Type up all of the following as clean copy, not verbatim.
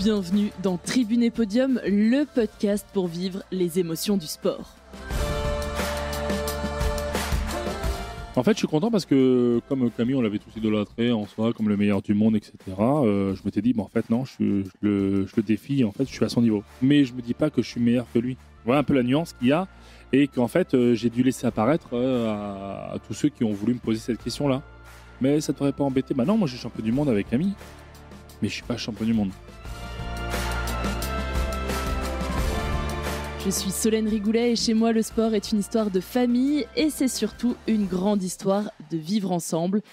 Bienvenue dans Tribune et Podium, le podcast pour vivre les émotions du sport. En fait, je suis content parce que, comme Camille, on l'avait tous idolâtré en soi, comme le meilleur du monde, etc. Je m'étais dit, en fait, non, je le défie, en fait, je suis à son niveau. Mais je me dis pas que je suis meilleur que lui. Voilà un peu la nuance qu'il y a et qu'en fait, j'ai dû laisser apparaître à tous ceux qui ont voulu me poser cette question-là. Mais ça ne devrait pas embêter. Bah non, moi, je suis champion du monde avec Camille, mais je suis pas champion du monde. Je suis Solène Rigoulet et chez moi, le sport est une histoire de famille et c'est surtout une grande histoire de vivre ensemble.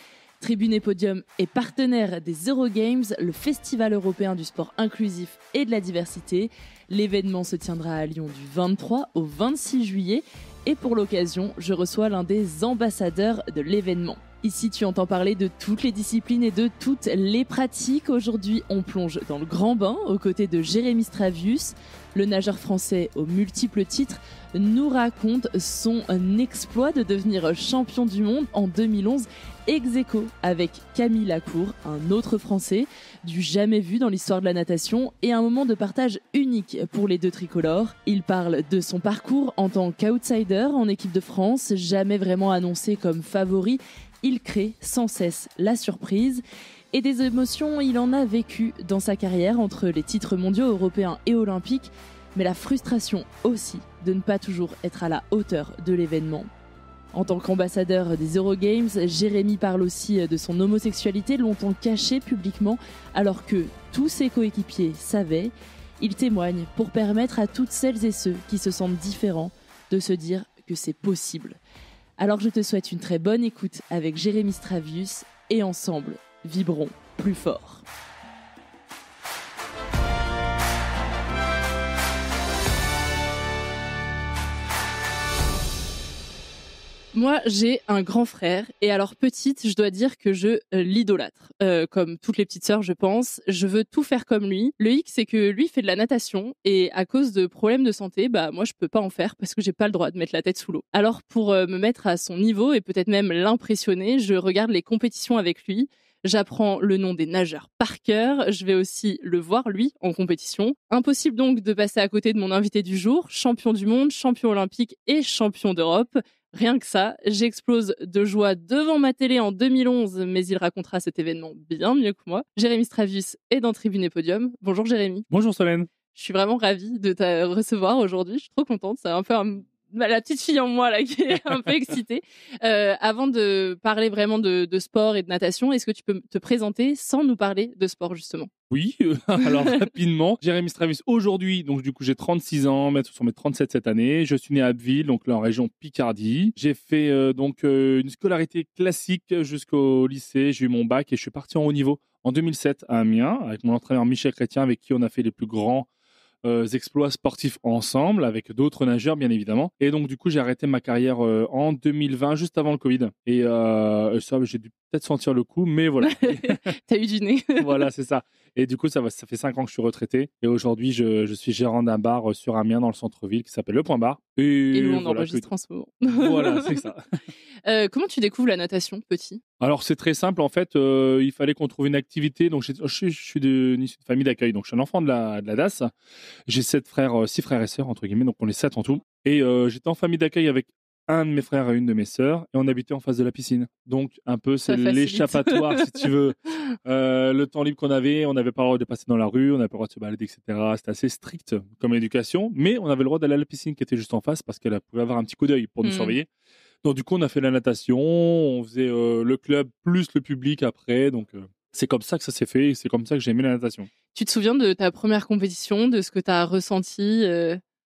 Tribune et Podium est partenaire des Eurogames, le festival européen du sport inclusif et de la diversité. L'événement se tiendra à Lyon du 23 au 26 juillet et pour l'occasion, je reçois l'un des ambassadeurs de l'événement. Ici, tu entends parler de toutes les disciplines et de toutes les pratiques. Aujourd'hui, on plonge dans le grand bain aux côtés de Jérémy Stravius. Le nageur français aux multiples titres nous raconte son exploit de devenir champion du monde en 2011, ex aequo avec Camille Lacour, un autre Français, du jamais vu dans l'histoire de la natation et un moment de partage unique pour les deux tricolores. Il parle de son parcours en tant qu'outsider en équipe de France, jamais vraiment annoncé comme favori. Il crée sans cesse la surprise et des émotions, il en a vécu dans sa carrière entre les titres mondiaux, européens et olympiques, mais la frustration aussi de ne pas toujours être à la hauteur de l'événement. En tant qu'ambassadeur des Eurogames, Jérémy parle aussi de son homosexualité longtemps cachée publiquement alors que tous ses coéquipiers savaient. Il témoigne pour permettre à toutes celles et ceux qui se sentent différents de se dire que c'est possible. Alors je te souhaite une très bonne écoute avec Jérémy Stravius et ensemble, vibrons plus fort. Moi, j'ai un grand frère et alors petite, je dois dire que je l'idolâtre. Comme toutes les petites sœurs, je pense. Je veux tout faire comme lui. Le hic, c'est que lui fait de la natation et à cause de problèmes de santé, moi, je peux pas en faire parce que j'ai pas le droit de mettre la tête sous l'eau. Alors, pour me mettre à son niveau et peut-être même l'impressionner, je regarde les compétitions avec lui. J'apprends le nom des nageurs par cœur. Je vais aussi le voir, lui, en compétition. Impossible donc de passer à côté de mon invité du jour, champion du monde, champion olympique et champion d'Europe. Rien que ça, j'explose de joie devant ma télé en 2011, mais il racontera cet événement bien mieux que moi. Jérémy Stravius est dans Tribune et Podium. Bonjour Jérémy. Bonjour Solène. Je suis vraiment ravie de te recevoir aujourd'hui. Je suis trop contente. C'est un peu la petite fille en moi là qui est un peu excitée. Avant de parler vraiment de sport et de natation, est-ce que tu peux te présenter sans nous parler de sport justement ? Oui, alors rapidement, Jérémy Stravius aujourd'hui, donc du coup j'ai 36 ans, sur mes 37 cette année. Je suis né à Abbeville, donc là en région Picardie. J'ai fait une scolarité classique jusqu'au lycée. J'ai eu mon bac et je suis parti en haut niveau en 2007 à Amiens avec mon entraîneur Michel Chrétien avec qui on a fait les plus grands exploits sportifs ensemble avec d'autres nageurs bien évidemment. Et donc du coup j'ai arrêté ma carrière en 2020 juste avant le Covid. Et ça j'ai dû peut-être sentir le coup, mais voilà. T'as eu du nez. Voilà, c'est ça. Et du coup, ça fait 5 ans que je suis retraité. Et aujourd'hui, je suis gérant d'un bar sur Amiens, dans le centre-ville, qui s'appelle Le Point Bar. Et nous, on enregistre en ce moment. Voilà, c'est ça. Comment tu découvres la natation, petit ? Alors, c'est très simple. En fait, il fallait qu'on trouve une activité. Donc, je suis d'une famille d'accueil. Donc, je suis un enfant de la DAS. J'ai 6 frères et sœurs, entre guillemets. Donc, on est 7 en tout. Et j'étais en famille d'accueil avec un de mes frères et une de mes sœurs, et on habitait en face de la piscine. Donc, un peu, c'est l'échappatoire, si tu veux. Le temps libre qu'on avait, on n'avait pas le droit de passer dans la rue, on n'avait pas le droit de se balader, etc. C'était assez strict comme éducation, mais on avait le droit d'aller à la piscine qui était juste en face parce qu'elle pouvait avoir un petit coup d'œil pour nous surveiller. Donc, du coup, on a fait la natation, on faisait le club plus le public après. Donc, c'est comme ça que ça s'est fait et c'est comme ça que j'ai aimé la natation. Tu te souviens de ta première compétition, de ce que tu as ressenti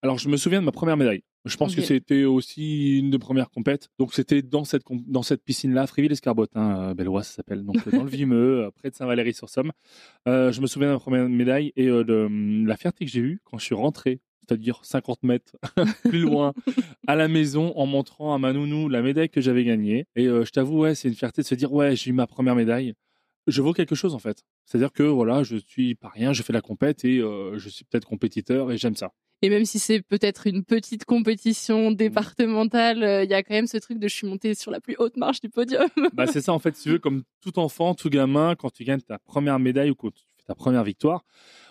Alors, je me souviens de ma première médaille. Je pense que c'était aussi une des premières compètes. Donc, c'était dans cette piscine-là, Fréville-Escarbotin, Belloise, ça s'appelle. Donc, dans le Vimeux, près de Saint-Valery-sur-Somme. Je me souviens de ma première médaille et de la fierté que j'ai eue quand je suis rentré, c'est-à-dire 50 mètres plus loin, à la maison, en montrant à ma nounou la médaille que j'avais gagnée. Et je t'avoue, c'est une fierté de se dire, j'ai eu ma première médaille. Je vaux quelque chose, en fait. C'est-à-dire que, voilà, je suis pas rien, je fais la compète et je suis peut-être compétiteur et j'aime ça. Et même si c'est peut-être une petite compétition départementale, il y a quand même ce truc de je suis montée sur la plus haute marche du podium. C'est ça, en fait, si tu veux, comme tout enfant, tout gamin, quand tu gagnes ta première médaille ou quand tu fais ta première victoire,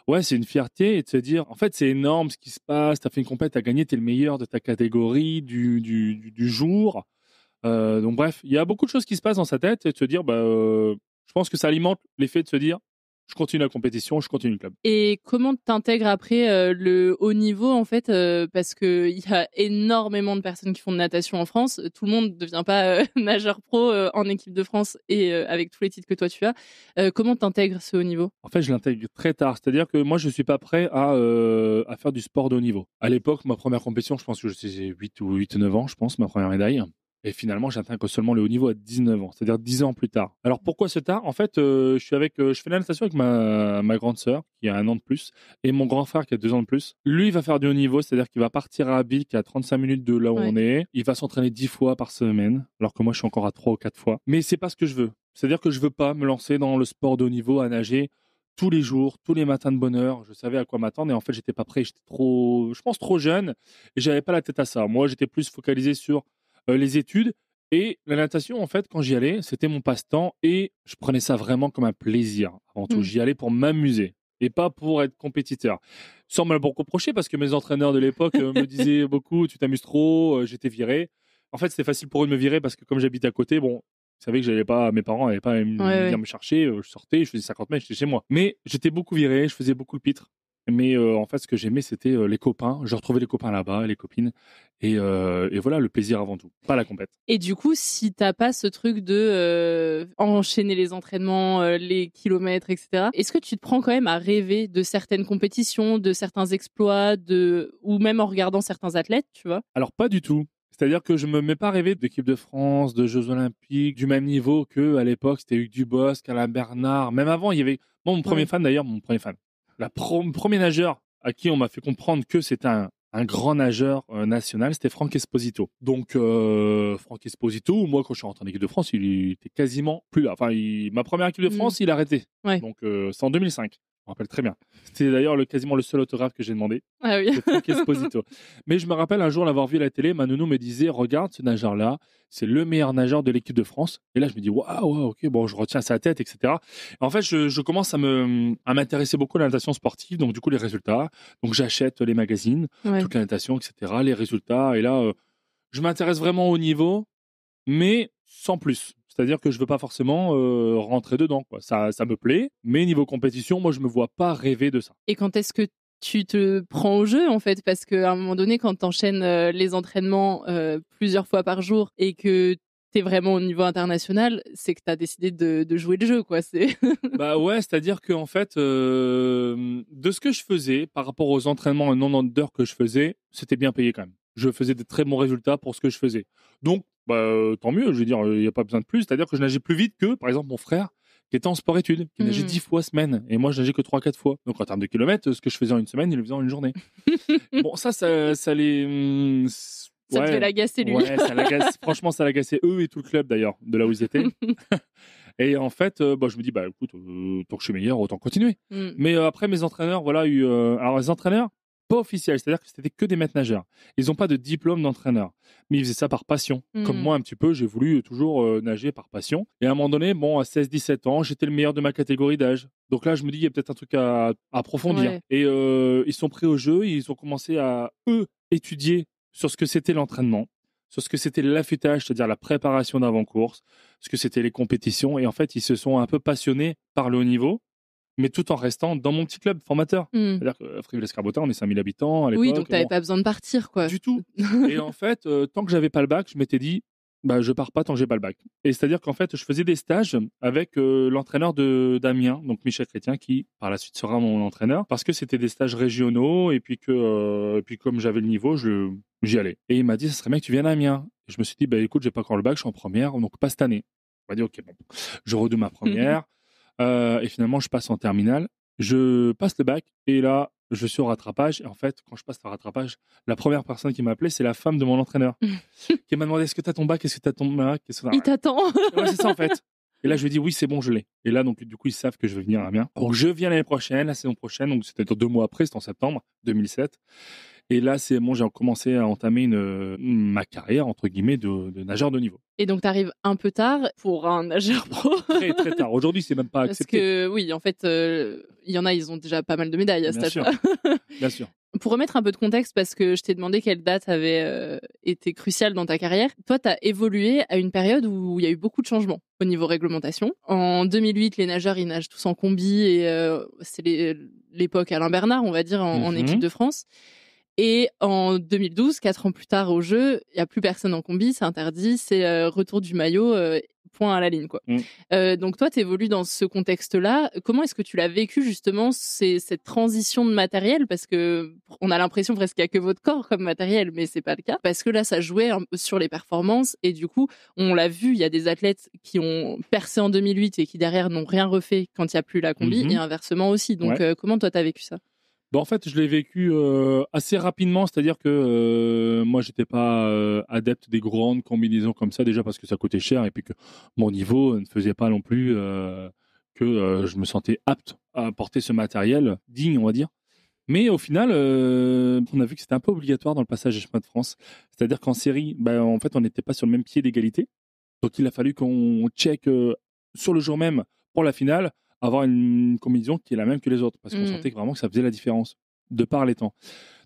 Ouais, c'est une fierté et de se dire, en fait, c'est énorme ce qui se passe. Tu as fait une compète, tu as gagné, tu es le meilleur de ta catégorie du jour. Donc, bref, il y a beaucoup de choses qui se passent dans sa tête et de se dire, je pense que ça alimente l'effet de se dire, je continue la compétition, je continue le club. Et comment t'intègres après le haut niveau en fait parce que il y a énormément de personnes qui font de natation en France. Tout le monde ne devient pas nageur pro en équipe de France et avec tous les titres que toi tu as. Comment t'intègres ce haut niveau? En fait, je l'intègre très tard. C'est-à-dire que moi, je ne suis pas prêt à faire du sport de haut niveau. À l'époque, ma première compétition, je pense que j'étais 8 ou 9 ans, je pense, ma première médaille. Et finalement, j'atteins seulement le haut niveau à 19 ans, c'est-à-dire 10 ans plus tard. Alors pourquoi ce tard? En fait, je fais la natation avec ma grande sœur, qui a 1 an de plus, et mon grand frère, qui a 2 ans de plus. Lui, il va faire du haut niveau, c'est-à-dire qu'il va partir à Abil, qui est à 35 minutes de là où on est. Il va s'entraîner 10 fois par semaine, alors que moi, je suis encore à 3 ou 4 fois. Mais c'est pas ce que je veux. C'est-à-dire que je veux pas me lancer dans le sport de haut niveau, à nager tous les jours, tous les matins de bonne heure. Je savais à quoi m'attendre et en fait, j'étais pas prêt. J'étais trop jeune et j'avais pas la tête à ça. Moi, j'étais plus focalisé sur les études et la natation. En fait, quand j'y allais, c'était mon passe-temps et je prenais ça vraiment comme un plaisir. Avant tout, j'y allais pour m'amuser et pas pour être compétiteur. Sans me le reprocher parce que mes entraîneurs de l'époque me disaient beaucoup, tu t'amuses trop, j'étais viré. En fait, c'était facile pour eux de me virer parce que comme j'habite à côté, bon, ils savaient que j'allais pas, mes parents n'allaient pas venir me chercher. Je sortais, je faisais 50 mètres, j'étais chez moi. Mais j'étais beaucoup viré, je faisais beaucoup le pitre. Mais en fait, ce que j'aimais, c'était les copains. Je retrouvais les copains là-bas, les copines. Et voilà, le plaisir avant tout, pas la compète. Et du coup, si t'as pas ce truc de enchaîner les entraînements, les kilomètres, etc., est-ce que tu te prends quand même à rêver de certaines compétitions, de certains exploits, ou même en regardant certains athlètes, tu vois? Alors, pas du tout. C'est-à-dire que je me mets pas rêver d'équipe de France, de Jeux Olympiques, du même niveau que à l'époque, c'était Hugues Dubosc, Alain Bernard. Même avant, il y avait. Bon, mon premier fan d'ailleurs, premier nageur à qui on m'a fait comprendre que c'était un grand nageur national, c'était Franck Esposito. Donc, Franck Esposito, moi, quand je suis rentré en équipe de France, il était quasiment plus là. Enfin, ma première équipe de France, il a arrêté. Ouais. Donc, c'est en 2005. Je me rappelle très bien. C'était d'ailleurs quasiment le seul autographe que j'ai demandé. Ah oui. C'est Franck Esposito. Mais je me rappelle un jour l'avoir vu à la télé, ma nounou me disait, regarde ce nageur-là, c'est le meilleur nageur de l'équipe de France. Et là, je me dis, waouh, ok, bon, je retiens sa tête, etc. Et en fait, je commence à m'intéresser beaucoup à la natation sportive, donc du coup, les résultats. Donc, j'achète les magazines, toute la natation, etc., les résultats. Et là, je m'intéresse vraiment au niveau, mais sans plus. C'est-à-dire que je ne veux pas forcément rentrer dedans, quoi. Ça me plaît, mais niveau compétition, moi, je ne me vois pas rêver de ça. Et quand est-ce que tu te prends au jeu, en fait? Parce qu'à un moment donné, quand tu enchaînes les entraînements plusieurs fois par jour et que tu es vraiment au niveau international, c'est que tu as décidé de jouer le jeu, quoi. Bah ouais, c'est-à-dire qu'en fait, de ce que je faisais par rapport aux entraînements et nombre d'heures que je faisais, c'était bien payé quand même. Je faisais de très bons résultats pour ce que je faisais. Donc, tant mieux, je veux dire, il n'y a pas besoin de plus. C'est-à-dire que je nageais plus vite que, par exemple, mon frère qui était en sport-études, qui nageait 10 fois semaine. Et moi, je nageais que 3-4 fois. Donc, en termes de kilomètres, ce que je faisais en une semaine, il le faisait en une journée. Bon, ça les... Ça devait l'agacer, lui. Ouais, franchement, ça l'agaçait eux et tout le club, d'ailleurs, de là où ils étaient. Et en fait, je me dis, écoute, tant que je suis meilleur, autant continuer. Mais après, mes entraîneurs, voilà, alors les entraîneurs, pas officiels, c'est-à-dire que c'était que des maîtres nageurs. Ils n'ont pas de diplôme d'entraîneur, mais ils faisaient ça par passion. Comme moi, un petit peu, j'ai voulu toujours nager par passion. Et à un moment donné, à 16-17 ans, j'étais le meilleur de ma catégorie d'âge. Donc là, je me dis, il y a peut-être un truc à approfondir. Ouais. Et ils sont pris au jeu, ils ont commencé à, eux, étudier sur ce que c'était l'entraînement, sur ce que c'était l'affûtage, c'est-à-dire la préparation d'avant-course, ce que c'était les compétitions. Et en fait, ils se sont un peu passionnés par le haut niveau, mais tout en restant dans mon petit club formateur. C'est-à-dire que Friville-Escarbotin, on est 5000 habitants à l'époque. Oui, donc tu n'avais pas besoin de partir, quoi. Du tout. Et en fait, tant que j'avais pas le bac, je m'étais dit, je pars pas tant que j'ai pas le bac. Et c'est-à-dire qu'en fait, je faisais des stages avec l'entraîneur d'Amiens, donc Michel Chrétien, qui par la suite sera mon entraîneur, parce que c'était des stages régionaux et puis puis comme j'avais le niveau, j'y allais. Et il m'a dit, ça serait bien que tu viennes à Amiens. Et je me suis dit, écoute, j'ai pas encore le bac, je suis en première, donc pas cette année. Il m'a dit, ok, bon, je redouble ma première. Et finalement, je passe en terminale. Je passe le bac et là, je suis au rattrapage. Et en fait, quand je passe le rattrapage, la première personne qui m'a appelé, c'est la femme de mon entraîneur qui m'a demandé, est-ce que tu as ton bac? Est-ce que tu as ton bac? Il t'attend. Ouais, c'est ça en fait. Et là, je lui ai dit, oui, c'est bon, je l'ai. Et là, donc, du coup, ils savent que je vais venir à Amiens. Donc, je viens l'année prochaine, la saison prochaine. Donc, c'était 2 mois après, c'était en septembre 2007. Et là, c'est bon, j'ai commencé à entamer ma carrière, entre guillemets, de nageur de niveau. Et donc, tu arrives un peu tard pour un nageur pro. Très, très tard. Aujourd'hui, c'est même pas accepté. Parce que, oui, en fait, il y en a, ils ont déjà pas mal de médailles à cet âge-là. Bien sûr. Pour remettre un peu de contexte, parce que je t'ai demandé quelle date avait été cruciale dans ta carrière, toi, tu as évolué à une période où il y a eu beaucoup de changements au niveau réglementation. En 2008, les nageurs, ils nagent tous en combi et c'est l'époque Alain Bernard, on va dire, en équipe de France. Et en 2012, 4 ans plus tard au jeu, il n'y a plus personne en combi, c'est interdit, c'est retour du maillot, point à la ligne, quoi. Donc toi, tu évolues dans ce contexte-là. Comment est-ce que tu l'as vécu justement, cette transition de matériel? Parce que on a l'impression presque qu'il n'y a que votre corps comme matériel, mais c'est pas le cas. Parce que là, ça jouait un peu sur les performances et du coup, on l'a vu, il y a des athlètes qui ont percé en 2008 et qui derrière n'ont rien refait quand il n'y a plus la combi et inversement aussi. Donc comment toi, tu as vécu ça? En fait, je l'ai vécu assez rapidement, c'est-à-dire que moi, j'étais pas adepte des grandes combinaisons comme ça, déjà parce que ça coûtait cher et puis que mon niveau ne faisait pas non plus que je me sentais apte à porter ce matériel digne, on va dire. Mais au final, on a vu que c'était un peu obligatoire dans le passage des Championnats de France, c'est-à-dire qu'en série, en fait, on n'était pas sur le même pied d'égalité, donc il a fallu qu'on check sur le jour même pour la finale avoir une combinaison qui est la même que les autres, parce qu'on sentait vraiment que ça faisait la différence, de par les temps.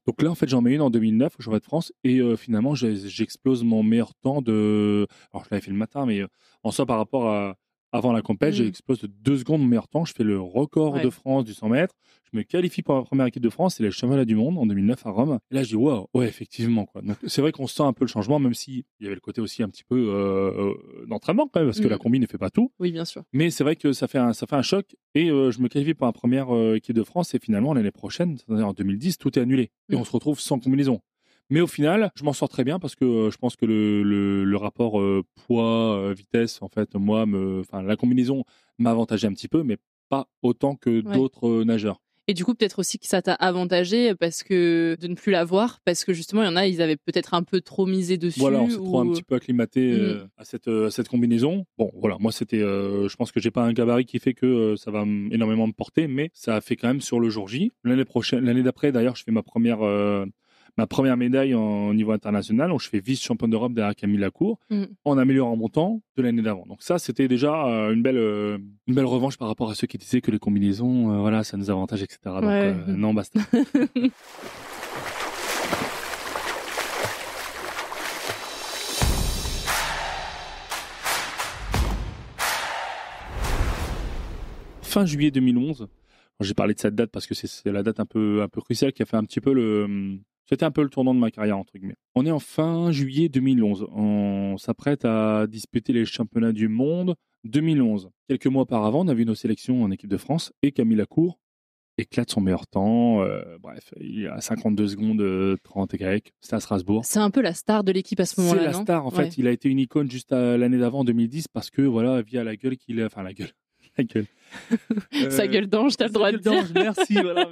Donc là, en fait, j'en mets une en 2009 au Championnat de France, et finalement, j'explose mon meilleur temps de... Alors, je l'avais fait le matin, mais en soi, par rapport à avant la compète, j'explose de 2 secondes mon meilleur temps, je fais le record de France du 100 mètres, je me qualifie pour la première équipe de France, c'est les championnats du monde en 2009 à Rome. Et là, je dis, waouh, ouais, effectivement, quoi. Donc, c'est vrai qu'on sent un peu le changement, même s'il y avait le côté aussi un petit peu d'entraînement, quand même, parce que la combi ne fait pas tout. Oui, bien sûr. Mais c'est vrai que ça fait un choc. Et je me qualifie pour la première équipe de France. Et finalement, l'année prochaine, c'est-à-dire en 2010, tout est annulé. Et on se retrouve sans combinaison. Mais au final, je m'en sors très bien parce que je pense que le rapport poids-vitesse, en fait, la combinaison m'avantageait un petit peu, mais pas autant que d'autres nageurs. Et du coup, peut-être aussi que ça t'a avantagé parce que de ne plus l'avoir, parce que justement, il y en a, ils avaient peut-être un peu trop misé dessus. Voilà, on s'est trop un petit peu acclimaté à cette combinaison. Bon, voilà, moi, c'était, je pense que j'ai pas un gabarit qui fait que ça va énormément me porter, mais ça a fait quand même sur le jour J. L'année d'après, d'ailleurs, je fais ma première médaille au niveau international, donc je fais vice-championne d'Europe derrière Camille Lacour, en améliorant mon temps de l'année d'avant. Donc ça, c'était déjà une belle revanche par rapport à ceux qui disaient que les combinaisons, voilà, ça nous avantage, etc. Donc non, basta. Fin juillet 2011, j'ai parlé de cette date parce que c'est la date un peu cruciale qui a fait un petit peu c'était un peu le tournant de ma carrière, entre guillemets. On est en fin juillet 2011. On s'apprête à disputer les championnats du monde 2011. Quelques mois auparavant, on a vu nos sélections en équipe de France et Camille Lacour éclate son meilleur temps. Bref, il a 52 secondes 30 et quelques. C'était à Strasbourg. C'est un peu la star de l'équipe à ce moment-là, non ? C'est la star, en fait. Il a été une icône juste l'année d'avant, en 2010, parce que, voilà, via la gueule qu'il a... Enfin, la gueule. Sa gueule d'ange, t'as le droit de dire. Merci d'avoir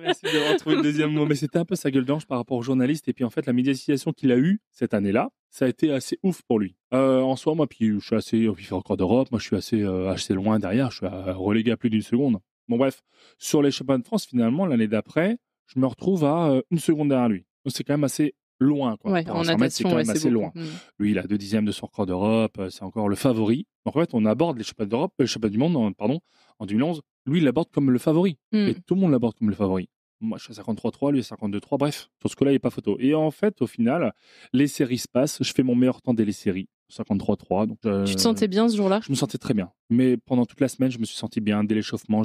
trouvé le deuxième mot. Mais c'était un peu sa gueule d'ange par rapport aux journalistes. Et puis en fait, la médiatisation qu'il a eue cette année-là, ça a été assez ouf pour lui. En soi, moi, puis je suis assez, il fait record d'Europe. Moi, je suis assez loin derrière. Je suis relégué à plus d'une seconde. Bon, bref, sur les championnats de France, finalement, l'année d'après, je me retrouve à une seconde derrière lui. Donc c'est quand même assez loin, quoi. Ouais, en natation, c'est quand même assez loin. Lui, il a 2 dixièmes de son record d'Europe, c'est encore le favori. Donc en fait, on aborde les championnats d'Europe, les championnats du monde, en 2011. Lui, il l'aborde comme le favori. Et tout le monde l'aborde comme le favori. Moi, je suis à 53,3, lui à 52,3. Bref, sur ce coup-là, il n'y a pas photo. Et en fait, au final, les séries se passent. Je fais mon meilleur temps dès les séries, 53,3. Donc, tu te sentais bien ce jour-là ? Je me sentais très bien. Mais pendant toute la semaine, je me suis senti bien. Dès l'échauffement,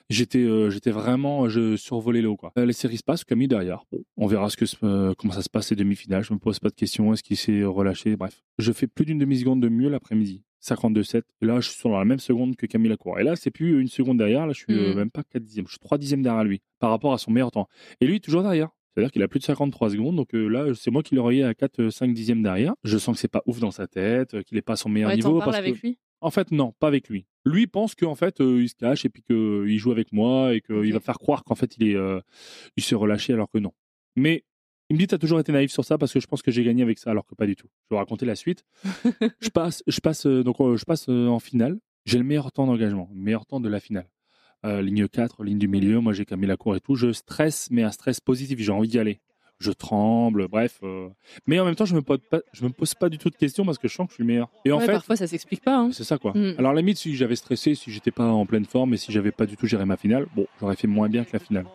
j'étais vraiment, je survolais l'eau, quoi. Les séries se passent, Camille derrière. Bon, on verra comment ça se passe, ces demi-finales. Je me pose pas de questions. Est-ce qu'il s'est relâché ? Bref. Je fais plus d'une demi-seconde de mieux l'après-midi. 52,7. Et là, je suis dans la même seconde que Camille Lacour. Et là, c'est plus une seconde derrière. Là, je suis même pas 4 dixièmes. Je suis 3 dixièmes derrière lui par rapport à son meilleur temps. Et lui, toujours derrière. C'est-à-dire qu'il a plus de 53 secondes. Donc là, c'est moi qui l'aurais à 4-5 dixièmes derrière. Je sens que c'est pas ouf dans sa tête, qu'il n'est pas à son meilleur niveau. T'en parles avec lui ? En fait, non, pas avec lui. Lui pense qu'en fait, il se cache et puis qu'il joue avec moi et qu'il va faire croire qu'en fait, il s'est relâché alors que non. Mais il me dit, t'as toujours été naïf sur ça parce que je pense que j'ai gagné avec ça alors que pas du tout. Je vais raconter la suite. Je passe en finale. J'ai le meilleur temps d'engagement, le meilleur temps de la finale. Ligne 4, ligne du milieu. Moi, j'ai Camille Lacour et tout. Je stresse, mais un stress positif. J'ai envie d'y aller. je tremble, bref. Mais en même temps, je me pose pas du tout de questions parce que je sens que je suis le meilleur. Et en fait, parfois ça s'explique pas. c'est ça quoi. Alors à la limite, si j'avais stressé, si j'étais pas en pleine forme et si j'avais pas du tout géré ma finale, bon, j'aurais fait moins bien que la finale.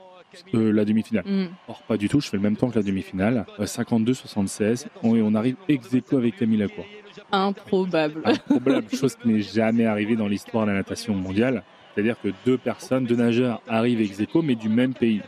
La demi-finale. Or, pas du tout, je fais le même temps que la demi-finale. 52-76. Et on arrive ex aequo avec Camille Lacour. Improbable. Improbable, chose qui n'est jamais arrivée dans l'histoire de la natation mondiale. C'est-à-dire que deux nageurs arrivent ex aequo, mais du même pays.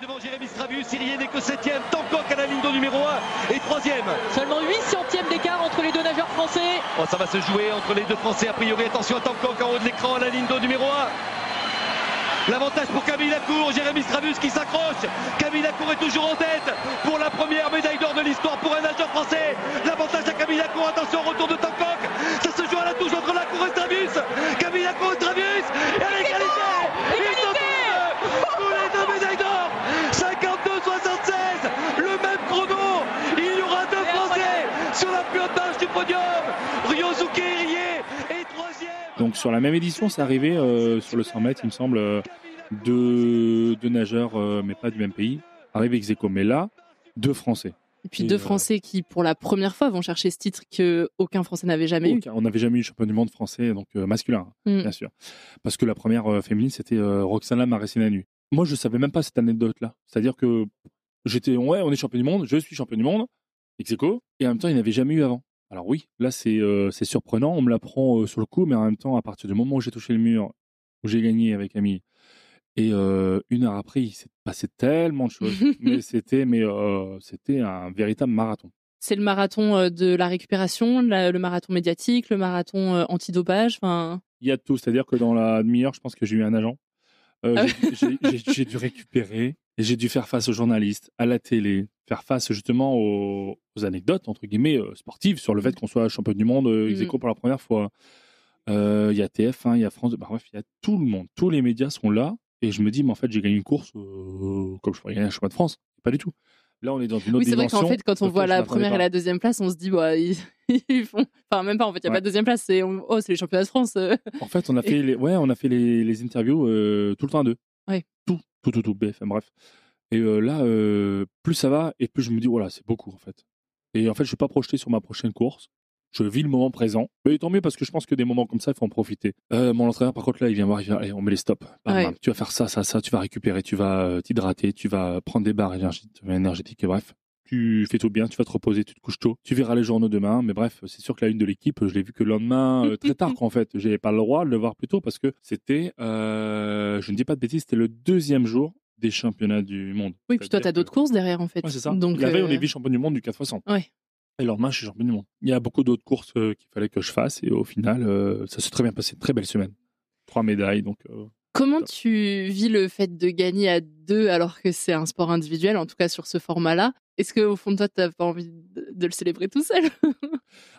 Devant Jérémy Stravus, Cyril n'est que 7ème, Tancock à la ligne d'eau numéro 1 et 3ème. Seulement 8 centièmes d'écart entre les deux nageurs français. Oh, ça va se jouer entre les deux Français a priori. Attention à Tancock en haut de l'écran à la ligne d'eau numéro 1. L'avantage pour Camille Lacour, Jérémy Stravus qui s'accroche. Camille Lacour est toujours en tête pour la première médaille d'or de l'histoire pour un nageur français. L'avantage à Camille Lacour, attention au retour de Tancock. Ça se joue à la touche entre Lacour et Stravus. Camille Lacour et Stravus. Et à l'égalité. Ils sont tous les deux médailles d'or. 52-76, le même chrono. Il y aura deux Français sur la plus haute marche du podium. Ryosuke Irie est 3ème. Donc sur la même édition, c'est arrivé sur le 100 mètres, il me semble, deux nageurs, mais pas du même pays, arrivent ex aequo. Mais là, deux Français. Et puis deux Français qui, pour la première fois, vont chercher ce titre qu'aucun Français n'avait jamais eu. On n'avait jamais eu champion du monde français, donc masculin, bien sûr. Parce que la première féminine, c'était Roxana Maracinanu. Moi, je savais même pas cette anecdote-là. C'est-à-dire que on est champion du monde, je suis champion du monde, ex aequo, et en même temps, il n'y avait jamais eu avant. Alors oui, là, c'est surprenant, on me l'apprend sur le coup, mais en même temps, à partir du moment où j'ai touché le mur, où j'ai gagné avec Camille, et une heure après, il s'est passé tellement de choses, mais c'était un véritable marathon. C'est le marathon de la récupération, le marathon médiatique, le marathon antidopage. Il y a tout, c'est-à-dire que dans la demi-heure, je pense que j'ai eu un agent. J'ai dû récupérer et j'ai dû faire face aux journalistes, à la télé, faire face justement aux anecdotes entre guillemets sportives sur le fait qu'on soit champion du monde ex aequo pour la première fois. Il y a TF1, il y a France, bref, il y a tout le monde, tous les médias sont là et je me dis mais en fait j'ai gagné une course comme je pourrais gagner un championnat de France, pas du tout. Là, on est dans une autre dimension. Oui, c'est vrai qu'en fait, quand on voit la première et la deuxième place, on se dit, ils font. Enfin, même pas, en fait, il n'y a pas de deuxième place, c'est les championnats de France. En fait, on a fait les interviews tout le temps à deux. Ouais. Tout, BFM, bref. Et là, plus ça va, et plus je me dis, voilà, c'est beaucoup, en fait. Et en fait, je ne suis pas projeté sur ma prochaine course. Je vis le moment présent. Mais tant mieux, parce que je pense que des moments comme ça, il faut en profiter. Mon entraîneur, par contre, là, il vient voir, il dit, allez, on met les stops. Bam. Tu vas faire ça, tu vas récupérer, tu vas t'hydrater, tu vas prendre des barres énergétiques, et bref. Tu fais tout bien, tu vas te reposer, tu te couches tôt. Tu verras les journaux demain, mais bref, c'est sûr que la une de l'équipe, je l'ai vu que le lendemain, très tard, en fait. J'avais pas le droit de le voir plus tôt, parce que c'était, je ne dis pas de bêtises, c'était le deuxième jour des championnats du monde. Oui, puis toi, tu as d'autres courses derrière, en fait. Ouais, c'est ça. Donc, la veille, on est vice-champion du monde du 4x100. Ouais. Et le lendemain, je suis champion du monde. Il y a beaucoup d'autres courses qu'il fallait que je fasse. Et au final, ça s'est très bien passé. Très belle semaine. 3 médailles. Donc, comment tu vis le fait de gagner à deux alors que c'est un sport individuel, en tout cas sur ce format-là? Est-ce qu'au fond de toi, tu n'as pas envie de le célébrer tout seul?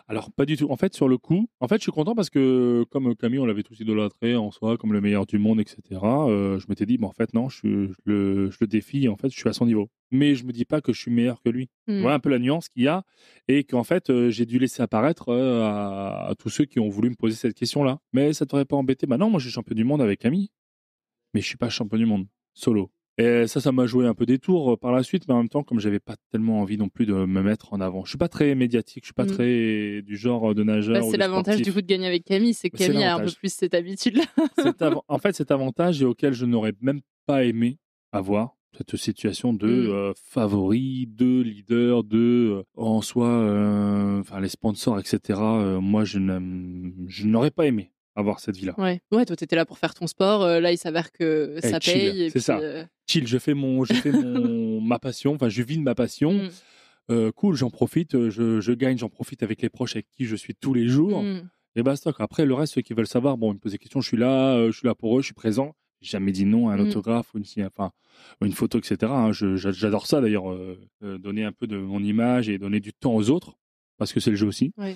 Alors, pas du tout. En fait, sur le coup, je suis content parce que, comme Camille, on l'avait tous idolâtré en soi, comme le meilleur du monde, etc. Je m'étais dit, en fait, non, je le défie. En fait, je suis à son niveau. Mais je me dis pas que je suis meilleur que lui. Voilà un peu la nuance qu'il y a. Et qu'en fait, j'ai dû laisser apparaître à tous ceux qui ont voulu me poser cette question-là. Mais ça t'aurait pas embêté? Bah non, moi, je suis champion du monde avec Camille. Mais je suis pas champion du monde solo. Et ça m'a joué un peu des tours par la suite, mais en même temps, comme j'avais pas tellement envie non plus de me mettre en avant. Je suis pas très médiatique, je suis pas très du genre de nageur. C'est l'avantage du coup de gagner avec Camille, c'est que Camille a un peu plus cette habitude-là. En fait, cet avantage et auquel je n'aurais même pas aimé avoir cette situation de favori, de leader, de en soi, les sponsors, etc. Moi, je n'aurais pas aimé avoir cette vie-là. Ouais, toi, t'étais là pour faire ton sport. Là, il s'avère que ça paye. C'est ça. Chill, je fais ma passion. Enfin, je vis de ma passion. Cool, j'en profite. Je gagne, j'en profite avec les proches avec qui je suis tous les jours. Et basta. Après, le reste, ceux qui veulent savoir, ils me posent des questions. Je suis là pour eux, je suis présent. J'ai jamais dit non à un autographe ou une photo, etc. J'adore ça d'ailleurs, donner un peu de mon image et donner du temps aux autres, parce que c'est le jeu aussi. Ouais.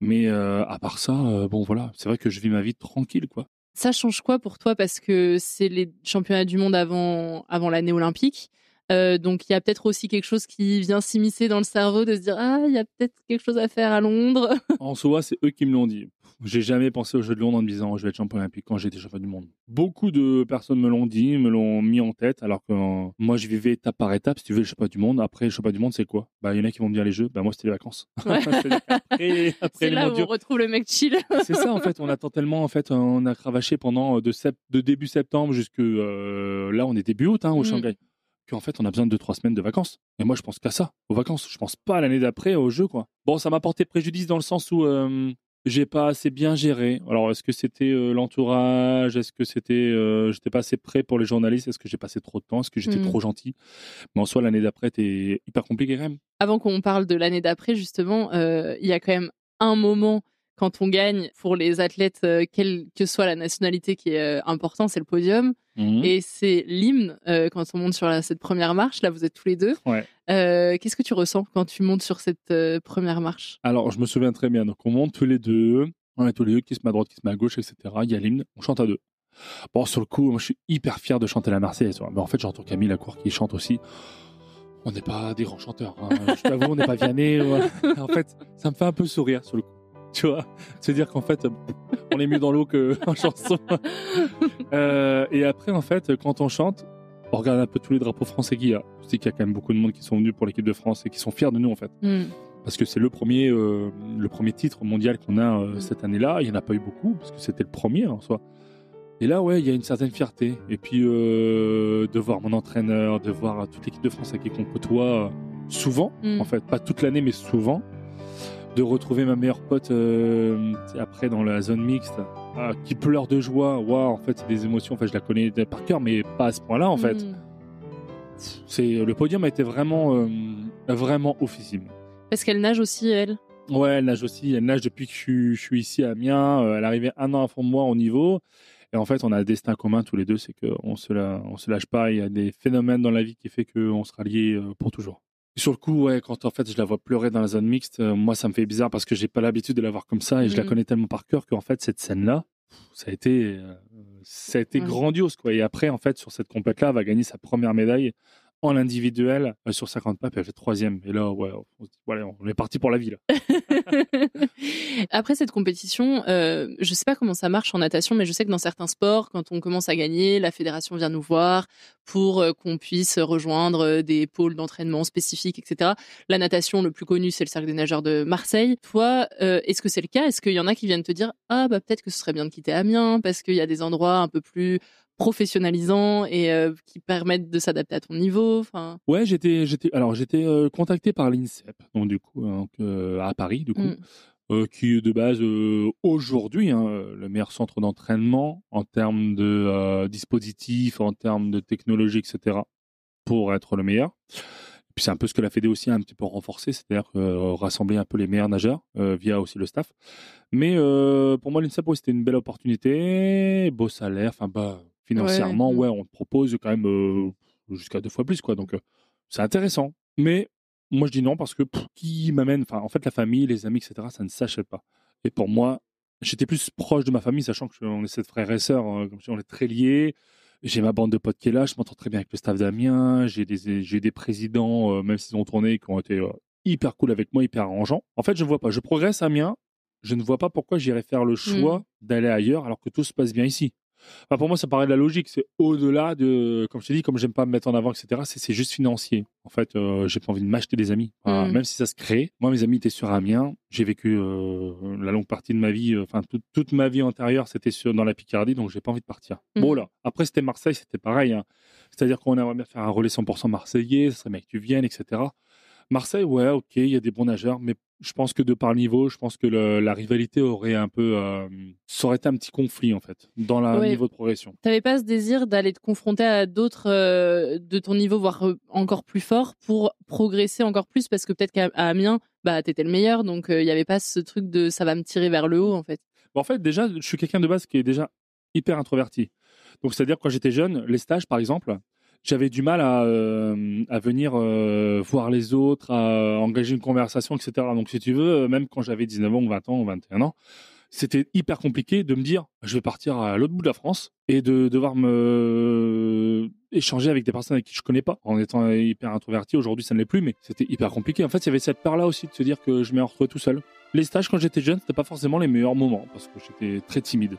Mais à part ça, voilà, c'est vrai que je vis ma vie tranquille, quoi. Ça change quoi pour toi? Parce que c'est les championnats du monde avant l'année olympique. Donc, il y a peut-être aussi quelque chose qui vient s'immiscer dans le cerveau de se dire « Ah, il y a peut-être quelque chose à faire à Londres. » En soi, c'est eux qui me l'ont dit. J'ai jamais pensé aux Jeux de Londres en me disant je vais être champion olympique quand j'étais champion du monde. Beaucoup de personnes me l'ont dit, me l'ont mis en tête, alors que moi je vivais étape par étape. Si tu veux, le champion du monde. Après, le champion du monde, c'est quoi? Bah, il y en a qui vont me dire les Jeux. Bah, moi, c'était les vacances. Ouais. après C'est les là où mondiaux. on retrouve le mec chill. C'est ça, en fait. On attend tellement, en fait, on a cravaché pendant de début septembre jusque là, on est début août au Shanghai. Qu'en fait, on a besoin de 2-3 semaines de vacances. Et moi, je pense qu'à ça, aux vacances. Je pense pas à l'année d'après, aux Jeux, quoi. Bon, ça m'a porté préjudice dans le sens où j'ai pas assez bien géré. Alors, est-ce que c'était l'entourage? Est-ce que c'était j'étais pas assez prêt pour les journalistes? Est-ce que j'ai passé trop de temps? Est-ce que j'étais trop gentil? Mais en soi, l'année d'après était hyper compliquée quand même. Avant qu'on parle de l'année d'après, justement, il y a quand même un moment quand on gagne pour les athlètes, quelle que soit la nationalité qui est important, c'est le podium. Et c'est l'hymne quand on monte sur cette première marche. Là, vous êtes tous les deux. Ouais. Qu'est-ce que tu ressens quand tu montes sur cette première marche? Alors, je me souviens très bien. Donc, on monte tous les deux. On est tous les deux, qui se met à droite, qui se met à gauche, etc. Il y a l'hymne. On chante à deux. Bon, sur le coup, moi, je suis hyper fier de chanter la Marseillaise. Mais en fait, j'entends Camille Lacour qui chante aussi. On n'est pas des grands chanteurs. Je t'avoue, on n'est pas Vianney. En fait, ça me fait un peu sourire sur le coup. Tu vois, se dire qu'en fait, on est mieux dans l'eau qu'en chanson. Et après, en fait, quand on chante, on regarde un peu tous les drapeaux français qu'il y a. Je sais qu'il y a quand même beaucoup de monde qui sont venus pour l'équipe de France et qui sont fiers de nous, en fait. Parce que c'est le premier titre mondial qu'on a cette année-là. Il n'y en a pas eu beaucoup, parce que c'était le premier en soi. Et là, ouais, il y a une certaine fierté. Et puis, de voir mon entraîneur, de voir toute l'équipe de France avec qui on côtoie souvent, en fait, pas toute l'année, mais souvent. De retrouver ma meilleure pote après dans la zone mixte qui pleure de joie. Waouh, en fait, c'est des émotions. Enfin, je la connais par cœur, mais pas à ce point-là, en fait. Le podium a été vraiment oufissime. Parce qu'elle nage aussi, elle. Ouais, elle nage aussi. Elle nage depuis que je suis ici à Amiens. Elle est arrivée 1 an avant moi au niveau. Et en fait, on a un destin commun tous les deux, c'est qu'on se lâche pas. Il y a des phénomènes dans la vie qui fait qu'on sera liés pour toujours. Sur le coup, ouais, quand en fait je la vois pleurer dans la zone mixte, moi ça me fait bizarre parce que j'ai pas l'habitude de la voir comme ça et je la connais tellement par cœur qu'en fait cette scène-là, ça a été grandiose, quoi. Et après, en fait, sur cette compète-là, elle va gagner sa première médaille en individuel sur 50 pas, puis elle fait 3e. Et là, ouais, on se dit, voilà, on est parti pour la vie, là. Après cette compétition, je sais pas comment ça marche en natation, mais je sais que dans certains sports, quand on commence à gagner, la fédération vient nous voir pour qu'on puisse rejoindre des pôles d'entraînement spécifiques, etc. La natation, le plus connu, c'est le Cercle des nageurs de Marseille. Toi, est-ce que c'est le cas? Est-ce qu'il y en a qui viennent te dire « Ah, bah peut-être que ce serait bien de quitter Amiens parce qu'il y a des endroits un peu plus professionnalisants et qui permettent de s'adapter à ton niveau ?» Ouais, j'étais contacté par l'INSEP, donc du coup à Paris, du coup, qui est de base aujourd'hui le meilleur centre d'entraînement en termes de dispositifs, en termes de technologie, etc. pour être le meilleur. Et puis c'est un peu ce que la Fédé aussi a un petit peu renforcé, c'est-à-dire rassembler un peu les meilleurs nageurs via aussi le staff. Mais pour moi, l'INSEP, c'était une belle opportunité, beau salaire, financièrement, on te propose quand même jusqu'à 2 fois plus, quoi. Donc c'est intéressant. Mais moi, je dis non parce que qui m'amène, en fait, la famille, les amis, etc., ça ne s'achète pas. Et pour moi, j'étais plus proche de ma famille, sachant qu'on est 7 frères et sœurs, comme je dis, on est très liés. J'ai ma bande de potes qui est là, je m'entends très bien avec le staff d'Amiens, j'ai des présidents, même s'ils ont tourné, qui ont été hyper cool avec moi, hyper arrangeants. En fait, je ne vois pas. Je progresse à Amiens, je ne vois pas pourquoi j'irais faire le choix d'aller ailleurs alors que tout se passe bien ici. Pour moi, ça paraît de la logique. C'est au-delà de, comme je t'ai dit, comme j'aime pas me mettre en avant, etc. C'est juste financier. En fait, j'ai pas envie de m'acheter des amis. Même si ça se crée. Moi, mes amis étaient sur Amiens. J'ai vécu la longue partie de ma vie, toute ma vie antérieure, c'était dans la Picardie, donc j'ai pas envie de partir. Bon là, après c'était Marseille, c'était pareil. C'est-à-dire qu'on aimerait bien faire un relais 100% marseillais. Ça serait bien que tu viennes, etc. Marseille, ouais, ok, il y a des bons nageurs, mais je pense que de par le niveau, je pense que la rivalité aurait un peu, ça aurait été un petit conflit en fait dans le niveau de progression. T'avais pas ce désir d'aller te confronter à d'autres de ton niveau, voire encore plus fort, pour progresser encore plus, parce que peut-être qu'à Amiens, t'étais le meilleur, donc il y avait pas ce truc de ça va me tirer vers le haut en fait. En fait, déjà, je suis quelqu'un de base qui est déjà hyper introverti. Donc c'est-à-dire quand j'étais jeune, les stages par exemple. J'avais du mal à venir voir les autres, à engager une conversation, etc. Donc, si tu veux, même quand j'avais 19 ans, 20 ans, 21 ans, c'était hyper compliqué de me dire je vais partir à l'autre bout de la France et de devoir me échanger avec des personnes avec qui je connais pas en étant hyper introverti. Aujourd'hui ça ne l'est plus, mais c'était hyper compliqué. En fait il y avait cette peur là aussi de se dire que je m'ai retrouvé tout seul. Les stages quand j'étais jeune c'était pas forcément les meilleurs moments parce que j'étais très timide.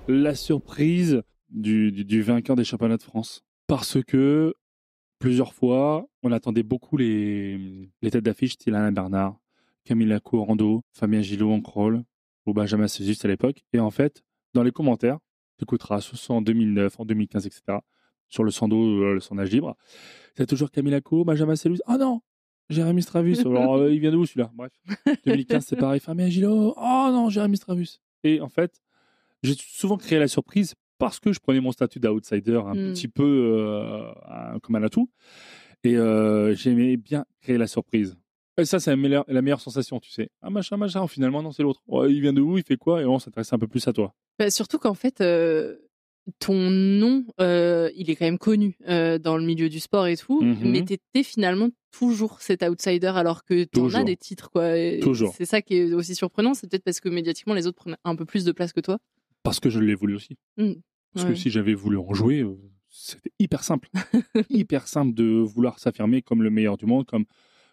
La surprise du vainqueur des championnats de France. Parce que plusieurs fois, on attendait beaucoup les têtes d'affiche, style Alain Bernard, Camille Lacour en dos, Fabien Gillot en crawl, ou Benjamin Césus à l'époque. Et en fait, dans les commentaires, tu écouteras, ce soit en 2009, en 2015, etc., sur le sando, le sondage libre, c'est toujours Camille Lacour, Benjamin Césus. Oh non, Jérémy Stravus. Alors, il vient de où celui-là? Bref. 2015, c'est pareil, Fabien Gillot. Oh non, Jérémy Stravus. Et en fait, j'ai souvent créé la surprise parce que je prenais mon statut d'outsider un petit peu comme un atout. Et j'aimais bien créer la surprise. Et ça, c'est la meilleure sensation, tu sais. Ah, machin, finalement, non, c'est l'autre. Oh, il vient de où? Il fait quoi? Et on s'intéresse un peu plus à toi. Bah, surtout qu'en fait, ton nom, il est quand même connu dans le milieu du sport et tout, mais t'étais finalement toujours cet outsider alors que t'en as des titres, quoi. Et toujours. C'est ça qui est aussi surprenant, c'est peut-être parce que médiatiquement, les autres prenaient un peu plus de place que toi. Parce que je l'ai voulu aussi. Parce que si j'avais voulu en jouer, c'était hyper simple. Hyper simple de vouloir s'affirmer comme le meilleur du monde,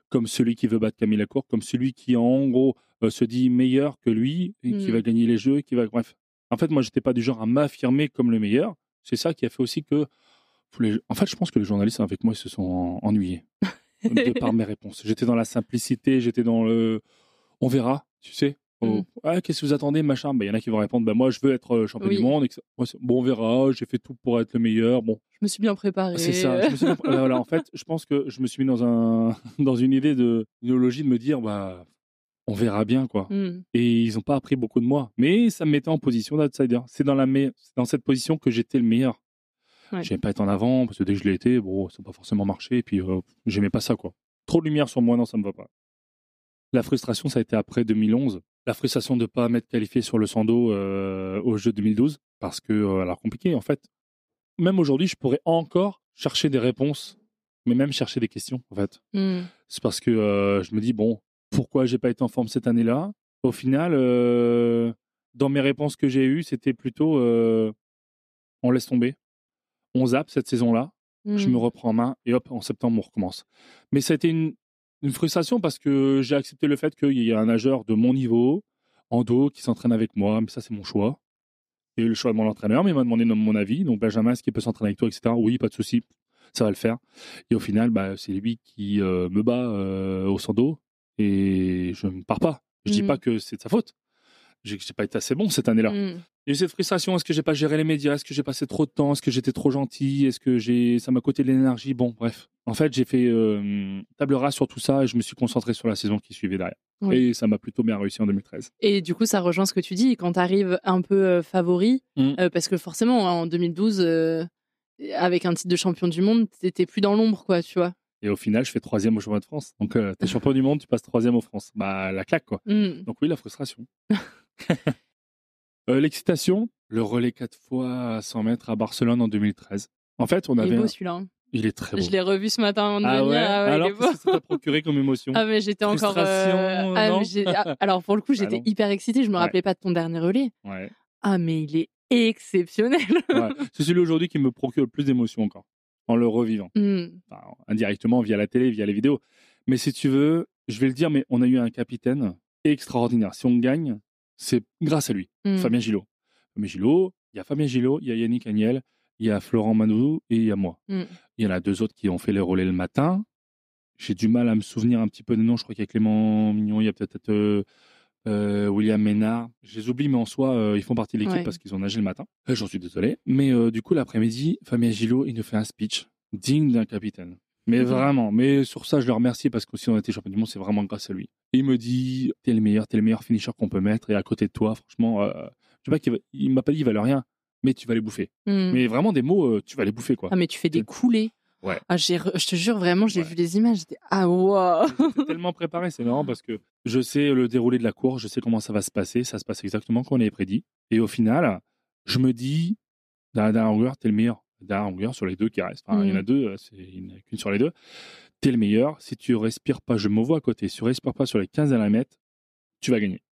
comme celui qui veut battre Camille Lacour, comme celui qui, en gros, se dit meilleur que lui et qui va gagner les jeux, bref. En fait, moi, j'étais pas du genre à m'affirmer comme le meilleur. C'est ça qui a fait aussi que... En fait, je pense que les journalistes avec moi, ils se sont ennuyés de par mes réponses. J'étais dans la simplicité, j'étais dans le... On verra, tu sais. Qu'est-ce que vous attendez, machin? Il y en a qui vont répondre, moi je veux être champion du monde. Bon, on verra, j'ai fait tout pour être le meilleur. Bon. Je me suis bien préparé. C'est ça. Voilà, en fait, je pense que je me suis mis dans une idée de idéologie de me dire, on verra bien, quoi. Et ils n'ont pas appris beaucoup de moi. Mais ça me mettait en position d'outsider. C'est dans cette position que j'étais le meilleur. Ouais. J'aimais pas être en avant, parce que dès que je l'ai été, ça n'a pas forcément marché. Et puis, j'aimais pas ça, quoi. Trop de lumière sur moi, non, ça me va pas. La frustration, ça a été après 2011. La frustration de ne pas m'être qualifié sur le sando au jeu 2012. Parce que, alors compliqué, en fait. Même aujourd'hui, je pourrais encore chercher des réponses, mais même chercher des questions, en fait. C'est parce que je me dis, pourquoi j'ai pas été en forme cette année-là? Au final, dans mes réponses que j'ai eues, c'était plutôt on laisse tomber. On zappe cette saison-là. Je me reprends en main et hop, en septembre, on recommence. Mais ça a été une frustration parce que j'ai accepté le fait qu'il y a un nageur de mon niveau, en dos, qui s'entraîne avec moi. Mais ça, c'est mon choix. Et le choix de mon entraîneur, mais il m'a demandé mon avis. Donc, Benjamin, est-ce qu'il peut s'entraîner avec toi, etc. Oui, pas de souci. Ça va le faire. Et au final, c'est lui qui me bat au sando. Et je ne pars pas. Je ne dis pas que c'est de sa faute. Je n'ai pas été assez bon cette année-là. Il y a eu cette frustration. Est-ce que j'ai pas géré les médias? Est-ce que j'ai passé trop de temps? Est-ce que j'étais trop gentil? Est-ce que ça m'a coûté de l'énergie? Bon, bref. En fait, j'ai fait table rase sur tout ça et je me suis concentré sur la saison qui suivait derrière. Oui. Et ça m'a plutôt bien réussi en 2013. Et du coup, ça rejoint ce que tu dis. Quand tu arrives un peu favori, parce que forcément, en 2012, avec un titre de champion du monde, t'étais plus dans l'ombre, quoi, tu vois. Et au final, je fais 3e au championnat de France. Donc, t'es champion du monde, tu passes 3e au France. La claque, quoi. Donc oui, la frustration. L'excitation, le relais 4 fois à 100 mètres à Barcelone en 2013. En fait, on avait... Il est beau celui-là. Hein. Il est très beau. Je l'ai revu ce matin avant de venir. Ouais. Alors, il est beau. Qu'est-ce que ça t'a procuré comme émotion? Mais j'étais encore... alors, pour le coup, j'étais hyper excitée. Je me rappelais pas de ton dernier relais. Ouais. Mais il est exceptionnel. C'est celui aujourd'hui qui me procure le plus d'émotions encore, en le revivant. Indirectement, via la télé, via les vidéos. Mais si tu veux, je vais le dire, mais on a eu un capitaine extraordinaire. Si on gagne, c'est grâce à lui, Fabien Gillot. Il y a Fabien Gillot, il y a Yannick Agnel, il y a Florent Manodou et il y a moi. Il y en a 2 autres qui ont fait les relais le matin. J'ai du mal à me souvenir un petit peu des noms. Je crois qu'il y a Clément Mignon, il y a peut-être William Ménard. Je les oublie, mais en soi, ils font partie de l'équipe parce qu'ils ont nagé le matin. J'en suis désolé. Mais du coup, l'après-midi, Fabien Gillot, il nous fait un speech digne d'un capitaine. Mais vraiment, mais sur ça, je le remercie parce que si on a été champion du monde, c'est vraiment grâce à lui. Et il me dit, t'es le meilleur finisher qu'on peut mettre et à côté de toi, franchement, je sais pas il m'a pas dit il valait rien, mais tu vas les bouffer. Mais vraiment des mots, tu vas les bouffer, quoi. Mais tu fais des coulées. Ouais. Je te jure, vraiment, j'ai vu les images, j'étais wow. J'étais tellement préparé, c'est marrant parce que je sais le déroulé de la course, je sais comment ça va se passer, ça se passe exactement comme on avait prédit. Et au final, je me dis, Dans la dernière longueur, t'es le meilleur. La dernière longueur sur les deux qui restent. Enfin, il y en a deux, il n'y en a qu'une sur les deux. T'es le meilleur. Si tu respires pas, je me vois à côté, si tu respires pas sur les 15 derniers mètres, tu vas gagner.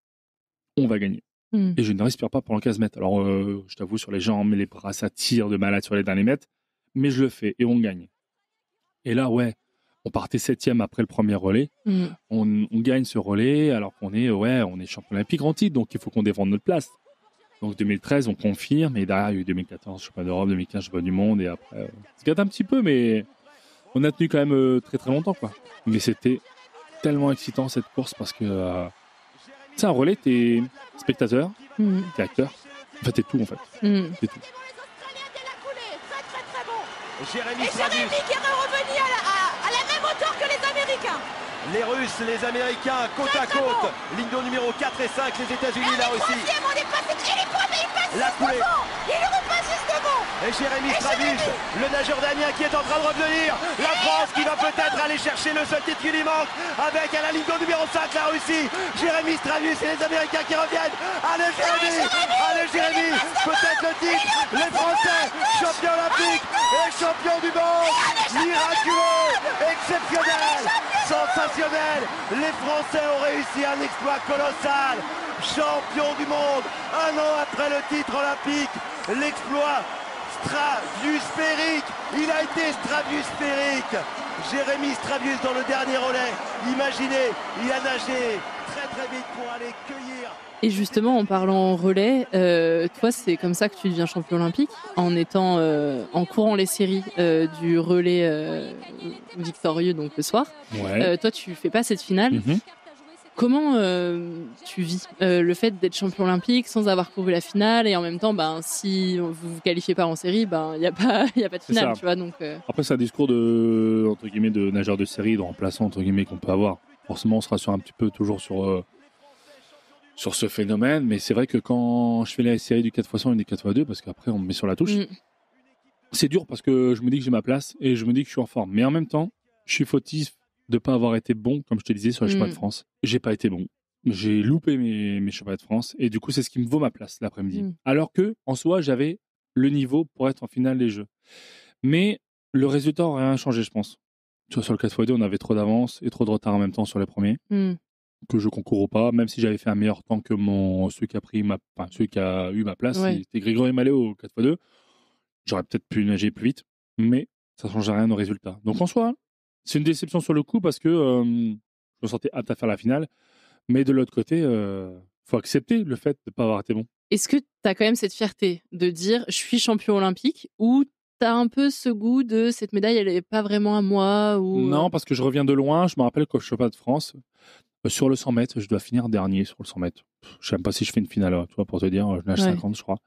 On va gagner. Et je ne respire pas pendant 15 mètres. Alors, je t'avoue, sur les jambes, les bras, ça tire de malade sur les derniers mètres. Mais je le fais et on gagne. Et là, ouais, on partait 7e après le premier relais. On gagne ce relais alors qu'on est, on est champion olympique en titre. Donc, il faut qu'on défende notre place. Donc, 2013, on confirme. Et derrière, il y a eu 2014, championnat d'Europe, 2015, championnat du monde. Et après, ça se gâte un petit peu, mais on a tenu quand même très, très longtemps, quoi. Mais c'était tellement excitant, cette course, parce que... c'est un relais, t'es spectateur, t'es acteur. En fait, t'es tout, en fait. T'es tout. Jérémy qui est revenu à la même hauteur que les Américains. Les Russes, les Américains, côte à côte. Ligne de numéro 4 et 5, les États-Unis là aussi. On est passé, il est premier, il passe juste devant. Il repasse juste devant. Et Jérémy Stravus, le nageur damien qui est en train de revenir. La France qui va peut-être aller chercher le seul titre qui lui manque. Avec à la ligne de numéro 5 la Russie. Jérémy Stravus et les Américains qui reviennent. Allez Jérémy, peut-être le titre. Les Français, champions olympiques et champions du monde. Miraculeux, exceptionnel, sensationnel. Les Français ont réussi un exploit colossal. Champion du monde, un an après le titre olympique. L'exploit stratosphérique, il a été stratosphérique. Jérémy Stravus dans le dernier relais. Imaginez, il a nagé très très vite pour aller cueillir. Et justement, en parlant relais, toi, c'est comme ça que tu deviens champion olympique, en courant les séries du relais victorieux, donc le soir. Ouais. Toi, tu fais pas cette finale. Comment tu vis le fait d'être champion olympique sans avoir couru la finale, et en même temps, si vous vous qualifiez pas en série, il y a pas de finale, tu vois. Donc après, c'est un discours de entre guillemets de nageur de série, de remplaçant entre guillemets qu'on peut avoir. Forcément, on se rassure un petit peu toujours sur ce phénomène, mais c'est vrai que quand je fais la série du 4x100 et du 4x2, parce qu'après on me met sur la touche, c'est dur parce que je me dis que j'ai ma place et je me dis que je suis en forme. Mais en même temps, je suis fautif de ne pas avoir été bon, comme je te disais, sur les championnats de France. J'ai pas été bon. J'ai loupé mes championnats de France et du coup, c'est ce qui me vaut ma place l'après-midi. Alors que, en soi, j'avais le niveau pour être en finale des Jeux. Mais le résultat aurait rien changé, je pense. Tu vois, sur le 4x2, on avait trop d'avance et trop de retard en même temps sur les premiers. Que je concours ou pas, même si j'avais fait un meilleur temps que celui qui a eu ma place, c'était Grégory Mallet au 4x2. J'aurais peut-être pu nager plus vite, mais ça ne change rien au résultat. Donc en soi, c'est une déception sur le coup parce que je me sentais apte à faire la finale, mais de l'autre côté, faut accepter le fait de ne pas avoir été bon. Est-ce que tu as quand même cette fierté de dire je suis champion olympique, ou tu as un peu ce goût de cette médaille, elle n'est pas vraiment à moi ou... Non, parce que je reviens de loin. Je me rappelle qu'au championnat de France, sur le 100 mètres, je dois finir dernier sur le 100 mètres. Je ne sais même pas si je fais une finale, tu vois, pour te dire, je nage 50, je crois.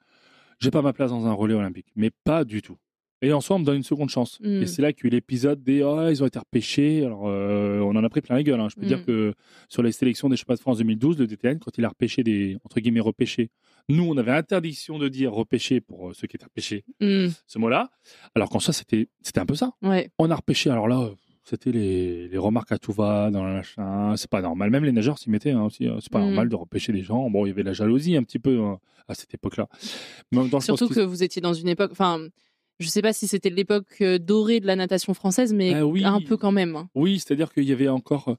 J'ai pas ma place dans un relais olympique, mais pas du tout. Et en soi, on me donne une seconde chance. Et c'est là qu'il y a eu l'épisode des ils ont été repêchés. Alors, on en a pris plein la gueule. Je peux dire que sur les sélections des championnats de France 2012, le DTN, quand il a repêché entre guillemets, repêché, nous, on avait interdiction de dire repêché pour ceux qui étaient repêchés, ce mot-là. Alors qu'en soi, c'était un peu ça. On a repêché. Alors là, c'était les remarques à tout va dans le machin. C'est pas normal. Même les nageurs s'y mettaient aussi. C'est pas normal de repêcher des gens. Bon, il y avait la jalousie un petit peu à cette époque-là. Mais surtout que vous étiez dans une époque... Je ne sais pas si c'était l'époque dorée de la natation française, mais un peu quand même. Oui, c'est-à-dire qu'il y avait encore...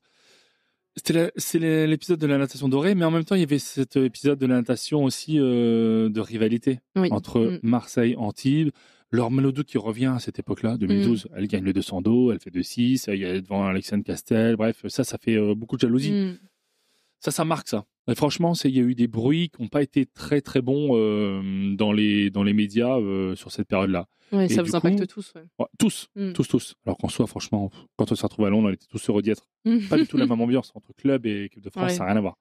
C'est l'épisode de la natation dorée, mais en même temps, il y avait cet épisode de la natation aussi de rivalité entre Marseille, Antibes. Laure Manodou qui revient à cette époque-là, 2012, elle gagne le 200 d'eau, elle fait 2,6, elle est devant Alexandre Castel, bref, ça fait beaucoup de jalousie. Ça marque ça. Et franchement, il y a eu des bruits qui n'ont pas été très très bons dans les médias sur cette période-là. Ouais, ça vous impacte tous. Tous. Alors qu'en soi, franchement, quand on se retrouve à Londres, on était tous heureux d'y être. Pas du tout la même ambiance entre club et équipe de France, ça n'a rien à voir.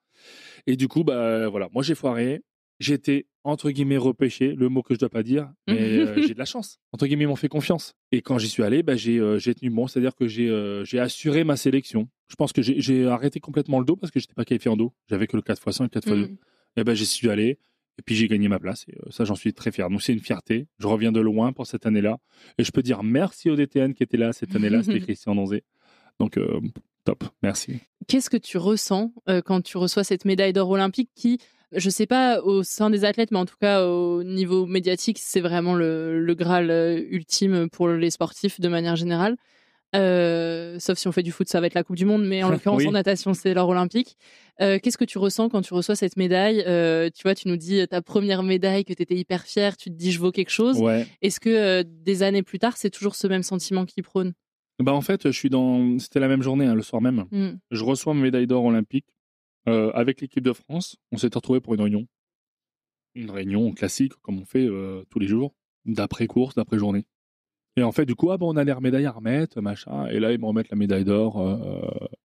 Et du coup, voilà, moi j'ai foiré. J'ai été, entre guillemets, repêché, le mot que je ne dois pas dire, mais j'ai de la chance. Entre guillemets, ils m'ont fait confiance. Et quand j'y suis allé, j'ai tenu bon, c'est-à-dire que j'ai assuré ma sélection. Je pense que j'ai arrêté complètement le dos parce que je n'étais pas qualifié en dos. J'avais que le 4x100 et le 4x2. Et j'y suis allé, et puis j'ai gagné ma place. Et ça, j'en suis très fier. Donc c'est une fierté. Je reviens de loin pour cette année-là. Et je peux dire merci au DTN qui était là cette année-là, c'était Christian Donzé. Donc, top, merci. Qu'est-ce que tu ressens quand tu reçois cette médaille d'or olympique qui... Je sais pas au sein des athlètes, mais en tout cas au niveau médiatique, c'est vraiment le Graal ultime pour les sportifs de manière générale. Sauf si on fait du foot, ça va être la Coupe du Monde, mais en l'occurrence en natation, c'est l'or olympique. Qu'est-ce que tu ressens quand tu reçois cette médaille? Tu vois, tu nous dis ta première médaille, que tu étais hyper fière, tu te dis je vaux quelque chose. Ouais. Est-ce que des années plus tard, c'est toujours ce même sentiment qui prône? Bah en fait, c'était la même journée, le soir même. Je reçois ma médaille d'or olympique avec l'équipe de France. On s'était retrouvés pour une réunion. Une réunion classique, comme on fait tous les jours, d'après-course, d'après-journée. Et en fait, du coup, on a les médailles à remettre, machin. Et là, ils me remettent la médaille d'or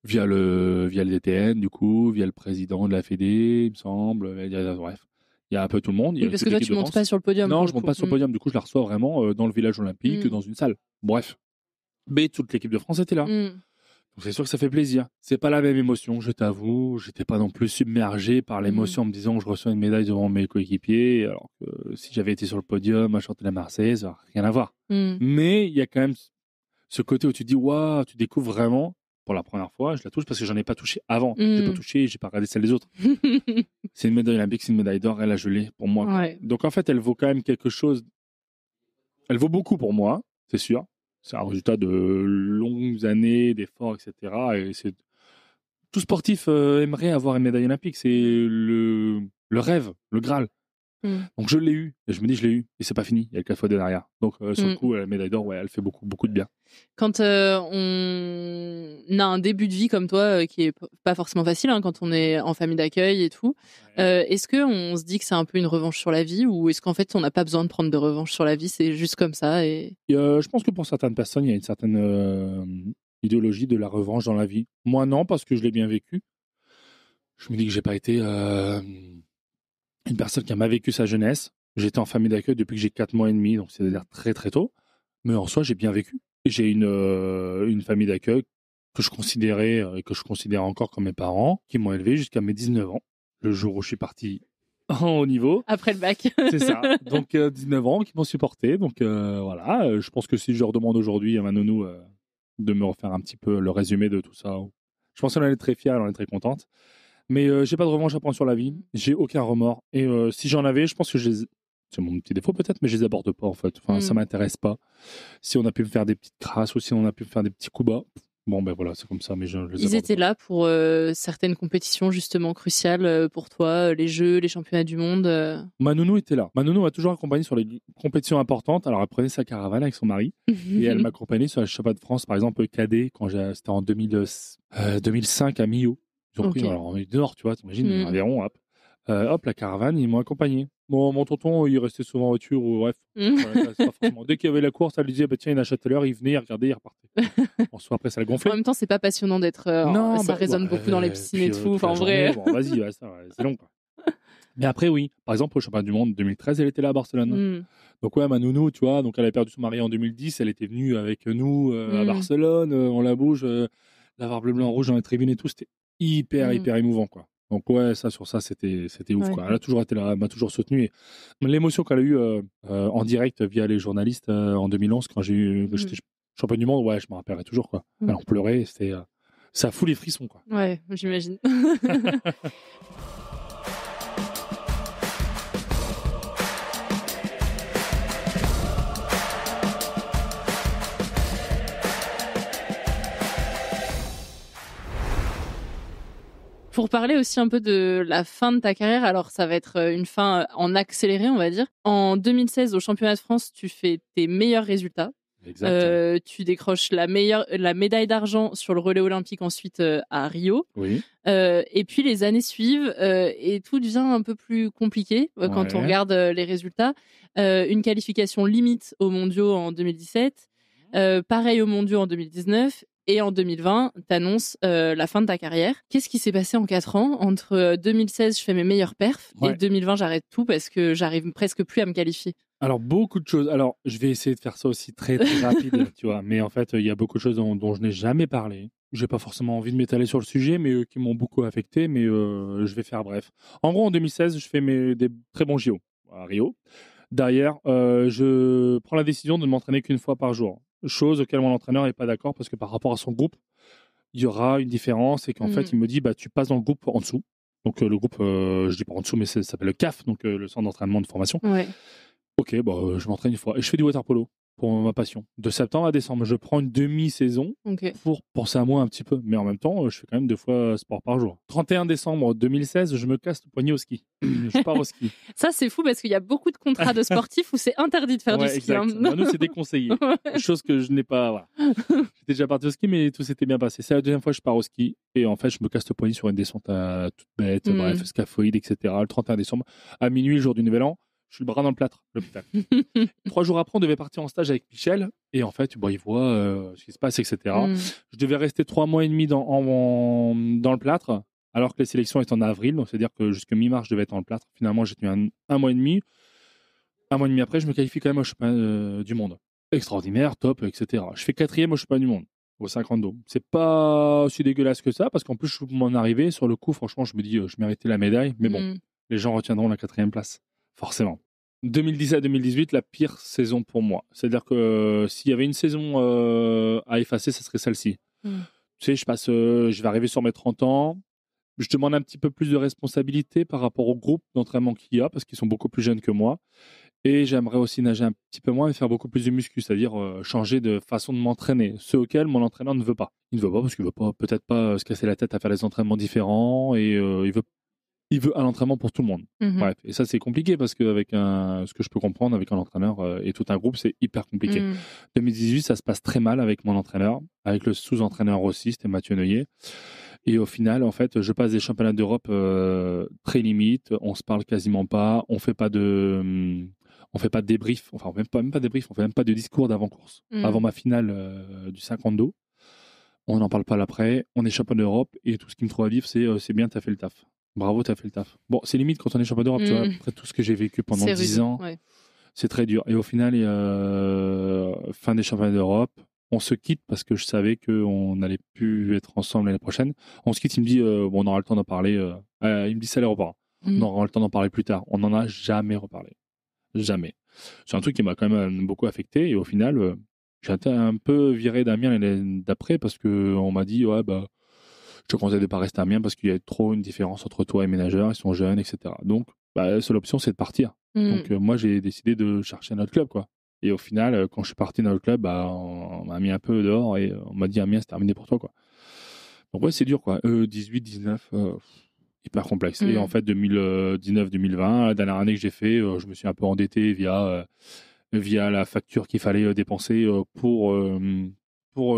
via le DTN, du coup, via le président de la Fédé, il me semble. Bref, il y a un peu tout le monde. Oui, parce que toi, tu montes pas sur le podium. Non, je monte pas sur le podium. Du coup, je la reçois vraiment dans le village olympique, dans une salle. Bref. Mais toute l'équipe de France était là. Donc c'est sûr que ça fait plaisir. C'est pas la même émotion, je t'avoue. J'étais pas non plus submergé par l'émotion en me disant que je reçois une médaille devant mes coéquipiers, alors que si j'avais été sur le podium à chanter la Marseillaise, rien à voir. Mais il y a quand même ce côté où tu te dis, waouh, tu découvres vraiment pour la première fois. Je la touche parce que j'en ai pas touché avant. J'ai pas touché, j'ai pas regardé celle des autres. C'est une médaille olympique, c'est une médaille d'or, elle a gelé pour moi. Ouais. Donc en fait, elle vaut quand même quelque chose. Elle vaut beaucoup pour moi, c'est sûr. C'est un résultat de longues années, d'efforts, etc. Et tout sportif aimerait avoir une médaille olympique. C'est le rêve, le Graal. Donc je l'ai eu. Et je me dis, je l'ai eu. Et c'est pas fini. Il y a 4 fois de derrière. Donc sur le coup, la médaille d'or, elle fait beaucoup, beaucoup de bien. Quand on a un début de vie comme toi, qui est pas forcément facile, quand on est en famille d'accueil et tout, est-ce qu'on se dit que c'est un peu une revanche sur la vie, ou est-ce qu'en fait on n'a pas besoin de prendre de revanche sur la vie, c'est juste comme ça je pense que pour certaines personnes, il y a une certaine idéologie de la revanche dans la vie. Moi non, parce que je l'ai bien vécu. Je me dis que j'ai pas été une personne qui a mal vécu sa jeunesse. J'étais en famille d'accueil depuis que j'ai 4 mois et demi, donc c'est-à-dire très très tôt. Mais en soi, j'ai bien vécu. J'ai une famille d'accueil que je considérais et que je considère encore comme mes parents, qui m'ont élevé jusqu'à mes 19 ans, le jour où je suis parti en haut niveau. Après le bac. C'est ça. Donc 19 ans qui m'ont supporté. Donc voilà, je pense que si je leur demande aujourd'hui à ma nounou de me refaire un petit peu le résumé de tout ça, je pense qu'elle en est très fière, elle en est très contente. Mais j'ai pas de revanche à prendre sur la vie. J'ai aucun remords. Et si j'en avais, je pense que c'est mon petit défaut peut-être, mais je les aborde pas en fait. Enfin, ça m'intéresse pas. Si on a pu me faire des petites crasses ou si on a pu me faire des petits coups bas, bon ben voilà, c'est comme ça. Mais ils étaient là pour certaines compétitions justement cruciales pour toi, les Jeux, les championnats du monde. Ma nounou était là. Ma nounou m'a toujours accompagné sur les compétitions importantes. Alors elle prenait sa caravane avec son mari et elle m'accompagnait sur les championnats de France, par exemple cadet, quand c'était en 2005 à Millau. Ils ont pris, alors on est dehors, tu vois, t'imagines, un aviron, hop, la caravane, ils m'ont accompagné. Mon tonton, il restait souvent en voiture, ou bref. Dès qu'il y avait la course, elle lui disait, tiens, il achète à l'heure, il venait, il regardait, il repartait. Bon, soit après, ça le gonflait. En même temps, c'est pas passionnant d'être. Non, ça résonne beaucoup dans les piscines et tout. Enfin, en vrai. Bon, vas-y, c'est long, quoi. Mais après, oui. Par exemple, au championnat du monde 2013, elle était là à Barcelone. Donc, ouais, ma nounou, tu vois, donc elle a perdu son mari en 2010, elle était venue avec nous à Barcelone, on la bouge, l'avoir bleu, blanc, rouge dans les tribunes et tout, c'était hyper émouvant, quoi. Donc ouais, sur ça c'était ouf, quoi. Elle a toujours été là, elle m'a toujours soutenu. Et l'émotion qu'elle a eue en direct via les journalistes en 2011 quand j'étais champion du monde, ouais, je me rappellerai toujours, quoi. Elle en pleurait, ça fout les frissons, quoi. Ouais, j'imagine. Pour parler aussi un peu de la fin de ta carrière, alors ça va être une fin en accéléré, on va dire. En 2016, au championnat de France, tu fais tes meilleurs résultats. Tu décroches la médaille d'argent sur le relais olympique ensuite à Rio. Oui. Et puis les années suivent et tout devient un peu plus compliqué quand on regarde les résultats. Une qualification limite aux mondiaux en 2017, pareil aux mondiaux en 2019. Et en 2020, t'annonces la fin de ta carrière. Qu'est-ce qui s'est passé en 4 ans? Entre 2016, je fais mes meilleurs perfs, et 2020, j'arrête tout parce que j'arrive presque plus à me qualifier. Alors, beaucoup de choses. Alors, je vais essayer de faire ça aussi très, très rapide, tu vois. Mais en fait, il y a beaucoup de choses dont je n'ai jamais parlé. J'ai pas forcément envie de m'étaler sur le sujet, mais qui m'ont beaucoup affecté. Mais je vais faire bref. En gros, en 2016, je fais des très bons JO à Rio. Derrière, je prends la décision de ne m'entraîner qu'une fois par jour. Chose auquel mon entraîneur n'est pas d'accord parce que par rapport à son groupe, il y aura une différence et qu'en fait, il me dit tu passes dans le groupe en dessous. Donc le groupe, je dis pas en dessous, mais ça s'appelle le CAF, donc le centre d'entraînement de formation. Ouais. Ok, je m'entraîne une fois. Et je fais du water polo pour ma passion. De septembre à décembre, je prends une demi-saison pour penser à moi un petit peu. Mais en même temps, je fais quand même 2 fois sport par jour. 31 décembre 2016, je me casse le poignet au ski. Je pars au ski. Ça, c'est fou parce qu'il y a beaucoup de contrats de sportifs où c'est interdit de faire du ski. Exact. Nous, c'est déconseillé. Chose que je n'ai pas... Voilà. J'étais déjà parti au ski, mais tout s'était bien passé. C'est la deuxième fois que je pars au ski. Et en fait, je me casse le poignet sur une descente toute bête, bref, scaphoïde, etc. Le 31 décembre, à minuit, le jour du Nouvel An. Je suis le bras dans le plâtre, l'hôpital. 3 jours après, on devait partir en stage avec Michel. Et en fait, il voit ce qui se passe, etc. Je devais rester 3 mois et demi dans le plâtre, alors que les sélections étaient en avril. Donc, c'est-à-dire que jusqu'à mi-mars, je devais être dans le plâtre. Finalement, j'ai tenu un mois et demi. Un mois et demi après, je me qualifie quand même au championnat du monde. Extraordinaire, top, etc. Je fais 4e au championnat du monde, au 50 dos. C'est pas aussi dégueulasse que ça, parce qu'en plus, je m'en arrivais. Sur le coup, franchement, je me dis, je méritais la médaille. Mais bon, les gens retiendront la 4e place. Forcément. 2017-2018, la pire saison pour moi. C'est-à-dire que s'il y avait une saison à effacer, ce serait celle-ci. Tu sais, je vais arriver sur mes 30 ans. Je demande un petit peu plus de responsabilité par rapport au groupe d'entraînement qu'il y a, parce qu'ils sont beaucoup plus jeunes que moi. Et j'aimerais aussi nager un petit peu moins et faire beaucoup plus de muscu, c'est-à-dire changer de façon de m'entraîner. Ce auquel mon entraîneur ne veut pas. Il ne veut pas parce qu'il ne veut peut-être pas se casser la tête à faire des entraînements différents et il veut un entraînement pour tout le monde. Bref. Et ça, c'est compliqué parce qu'avec ce que je peux comprendre avec un entraîneur et tout un groupe, c'est hyper compliqué. 2018, ça se passe très mal avec mon entraîneur, avec le sous-entraîneur aussi, c'était Mathieu Neuillet. Et au final, en fait, je passe des championnats d'Europe très limites, on se parle quasiment pas, on fait pas de débrief, enfin, même pas débrief, on fait même pas de discours d'avant-course. Avant ma finale du 50 dos, on n'en parle pas l'après, on est champion d'Europe et tout ce qui me trouve à vivre, c'est bien, t'as fait le taf. Bravo, t'as fait le taf. Bon, c'est limite quand on est champion d'Europe, tu vois, après tout ce que j'ai vécu pendant 10 ans, c'est très dur. Et au final, fin des championnats d'Europe, on se quitte parce que je savais qu'on n'allait plus être ensemble l'année prochaine. On se quitte, il me dit, on aura le temps d'en parler. Il me dit, c'est l'aéroport. On aura le temps d'en parler plus tard. On n'en a jamais reparlé. Jamais. C'est un truc qui m'a quand même beaucoup affecté. Et au final, j'ai été un peu viré d'Amiens l'année d'après parce qu'on m'a dit, je te conseille de ne pas rester à Amiens parce qu'il y a trop une différence entre toi et mes nageurs, ils sont jeunes, etc. Donc, la seule option, c'est de partir. Donc, moi, j'ai décidé de chercher un autre club, quoi. Et au final, quand je suis parti dans le club, on m'a mis un peu dehors et on m'a dit, Amiens, c'est terminé pour toi, quoi. Donc, ouais, c'est dur, quoi. 18, 19, hyper complexe. Et en fait, 2019-2020, la dernière année que j'ai fait, je me suis un peu endetté via la facture qu'il fallait dépenser pour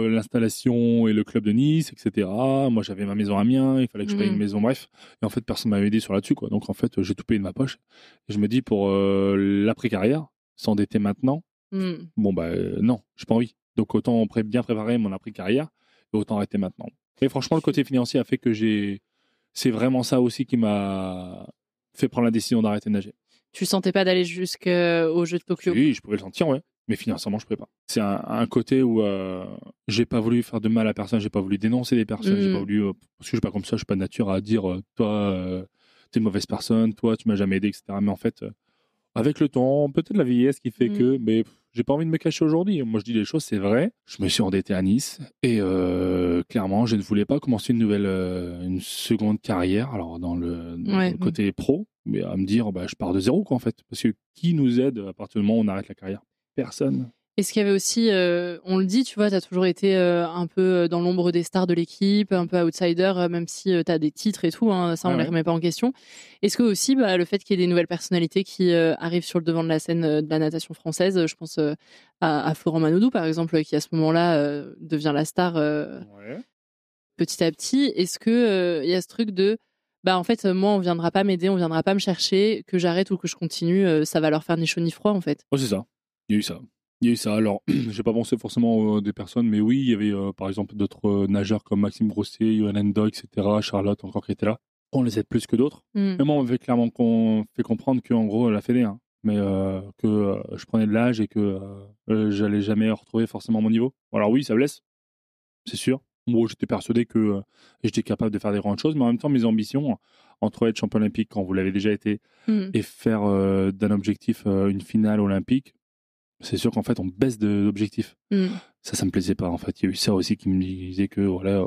l'installation et le club de Nice, etc. Moi, j'avais ma maison à Amiens, il fallait que je paye une maison, bref. Et en fait, personne ne m'avait aidé sur là-dessus, quoi. Donc, en fait, j'ai tout payé de ma poche. Et je me dis, pour l'après-carrière, s'endetter maintenant, non, j'ai pas envie. Donc, autant bien préparer mon après-carrière et autant arrêter maintenant. Et franchement, le côté financier a fait que c'est vraiment ça aussi qui m'a fait prendre la décision d'arrêter de nager. Tu sentais pas d'aller jusqu'aux Jeux de Tokyo? Oui, je pouvais le sentir, ouais. Mais financièrement, je ne pouvais pas. C'est un côté où j'ai pas voulu faire de mal à personne, j'ai pas voulu dénoncer des personnes, j'ai pas voulu parce que je suis pas comme ça, je suis pas de nature à dire toi t'es une mauvaise personne, toi tu m'as jamais aidé, etc. Mais en fait, avec le temps, peut-être la vieillesse qui fait que, mais j'ai pas envie de me cacher aujourd'hui. Moi, je dis les choses, c'est vrai. Je me suis endetté à Nice et clairement, je ne voulais pas commencer une seconde carrière. Alors dans le côté pro, mais à me dire, je pars de zéro, quoi, en fait. Parce que qui nous aide à partir du moment où on arrête la carrière? Personne. Est-ce qu'il y avait aussi, on le dit, tu vois, tu as toujours été un peu dans l'ombre des stars de l'équipe, un peu outsider, même si tu as des titres et tout, hein, ça on ne les remet pas en question. Est-ce que aussi le fait qu'il y ait des nouvelles personnalités qui arrivent sur le devant de la scène de la natation française, je pense à Florent Manodou par exemple, qui à ce moment-là devient la star petit à petit, est-ce qu'il y a ce truc de en fait, moi, on viendra pas m'aider, on viendra pas me chercher, que j'arrête ou que je continue, ça va leur faire ni chaud ni froid, en fait. Oh, c'est ça. Il y a eu ça. Alors, j'ai pas pensé forcément des personnes, mais oui, il y avait par exemple d'autres nageurs comme Maxime Grosset, Johan Endo, etc., Charlotte encore qui était là. On les aide plus que d'autres. Mais moi, on m'avait clairement fait comprendre qu'en gros, la fédé, mais que je prenais de l'âge et que j'allais jamais retrouver forcément mon niveau. Alors oui, ça blesse, c'est sûr. Bon, j'étais persuadé que j'étais capable de faire des grandes choses, mais en même temps, mes ambitions, entre être champion olympique quand vous l'avez déjà été et faire d'un objectif une finale olympique, c'est sûr qu'en fait, on baisse d'objectif. Ça me plaisait pas, en fait. Il y a eu ça aussi qui me disait que, voilà,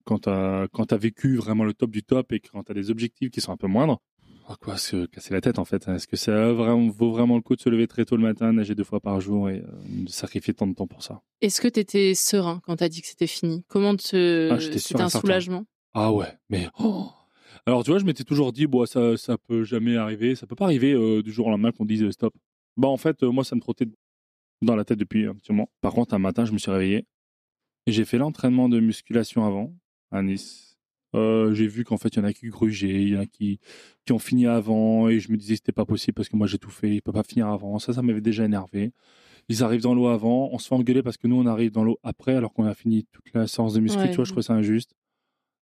quand t'as vécu vraiment le top du top et quand t'as des objectifs qui sont un peu moindres, quoi, se casser la tête en fait. Est-ce que ça vaut vraiment le coup de se lever très tôt le matin, nager 2 fois par jour et de sacrifier tant de temps pour ça? Est-ce que t'étais serein quand t'as dit que c'était fini? C'était un soulagement? Ah ouais, mais alors tu vois, je m'étais toujours dit, bon, ça peut jamais arriver, ça peut pas arriver du jour au lendemain qu'on dise stop. Bah en fait, moi ça me trottait dans la tête depuis un petit moment. Par contre, un matin, je me suis réveillé et j'ai fait l'entraînement de musculation avant à Nice. J'ai vu qu'en fait, il y en a qui grugeaient, il y en a qui ont fini avant et je me disais que c'était pas possible parce que moi j'ai tout fait, il peut pas finir avant. Ça m'avait déjà énervé. Ils arrivent dans l'eau avant, on se fait engueuler parce que nous on arrive dans l'eau après alors qu'on a fini toute la séance de muscu, tu vois, je trouvais ça injuste.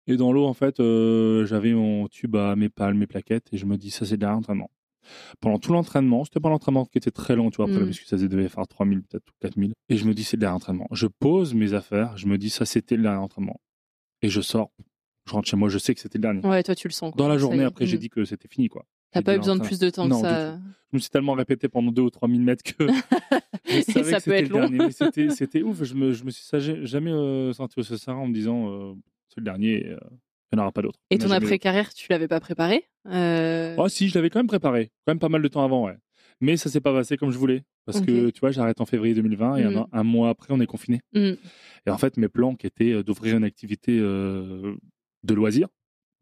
Et dans l'eau, en fait, j'avais mon tube à mes palmes, mes plaquettes, et je me dis, ça, c'est le dernier entraînement. Pendant tout l'entraînement, c'était pas l'entraînement qui était très long, tu vois, après la muscu, ça devait faire 3000, peut-être, ou 4000. Et je me dis, c'est le dernier entraînement. Je pose mes affaires, je me dis, ça, c'était le dernier entraînement. Et je sors, je rentre chez moi, je sais que c'était le dernier. Ouais, toi, tu le sens. Dans la journée, après, j'ai dit que c'était fini, quoi. T'as pas eu besoin de plus de temps que ça? Je me suis tellement répété pendant 2 ou 3000 mètres que je savais que c'était le dernier. Mais c'était ouf, je me suis jamais senti aussi serein en me disant, c'est le dernier, il n'y en aura pas d'autre. Et ton après-carrière, tu l'avais pas préparé? Oh si, je l'avais quand même préparé, quand même pas mal de temps avant, ouais. Mais ça s'est pas passé comme je voulais, parce que tu vois, j'arrête en février 2020 et un mois après, on est confiné. Et en fait, mes plans qui étaient d'ouvrir une activité de loisirs,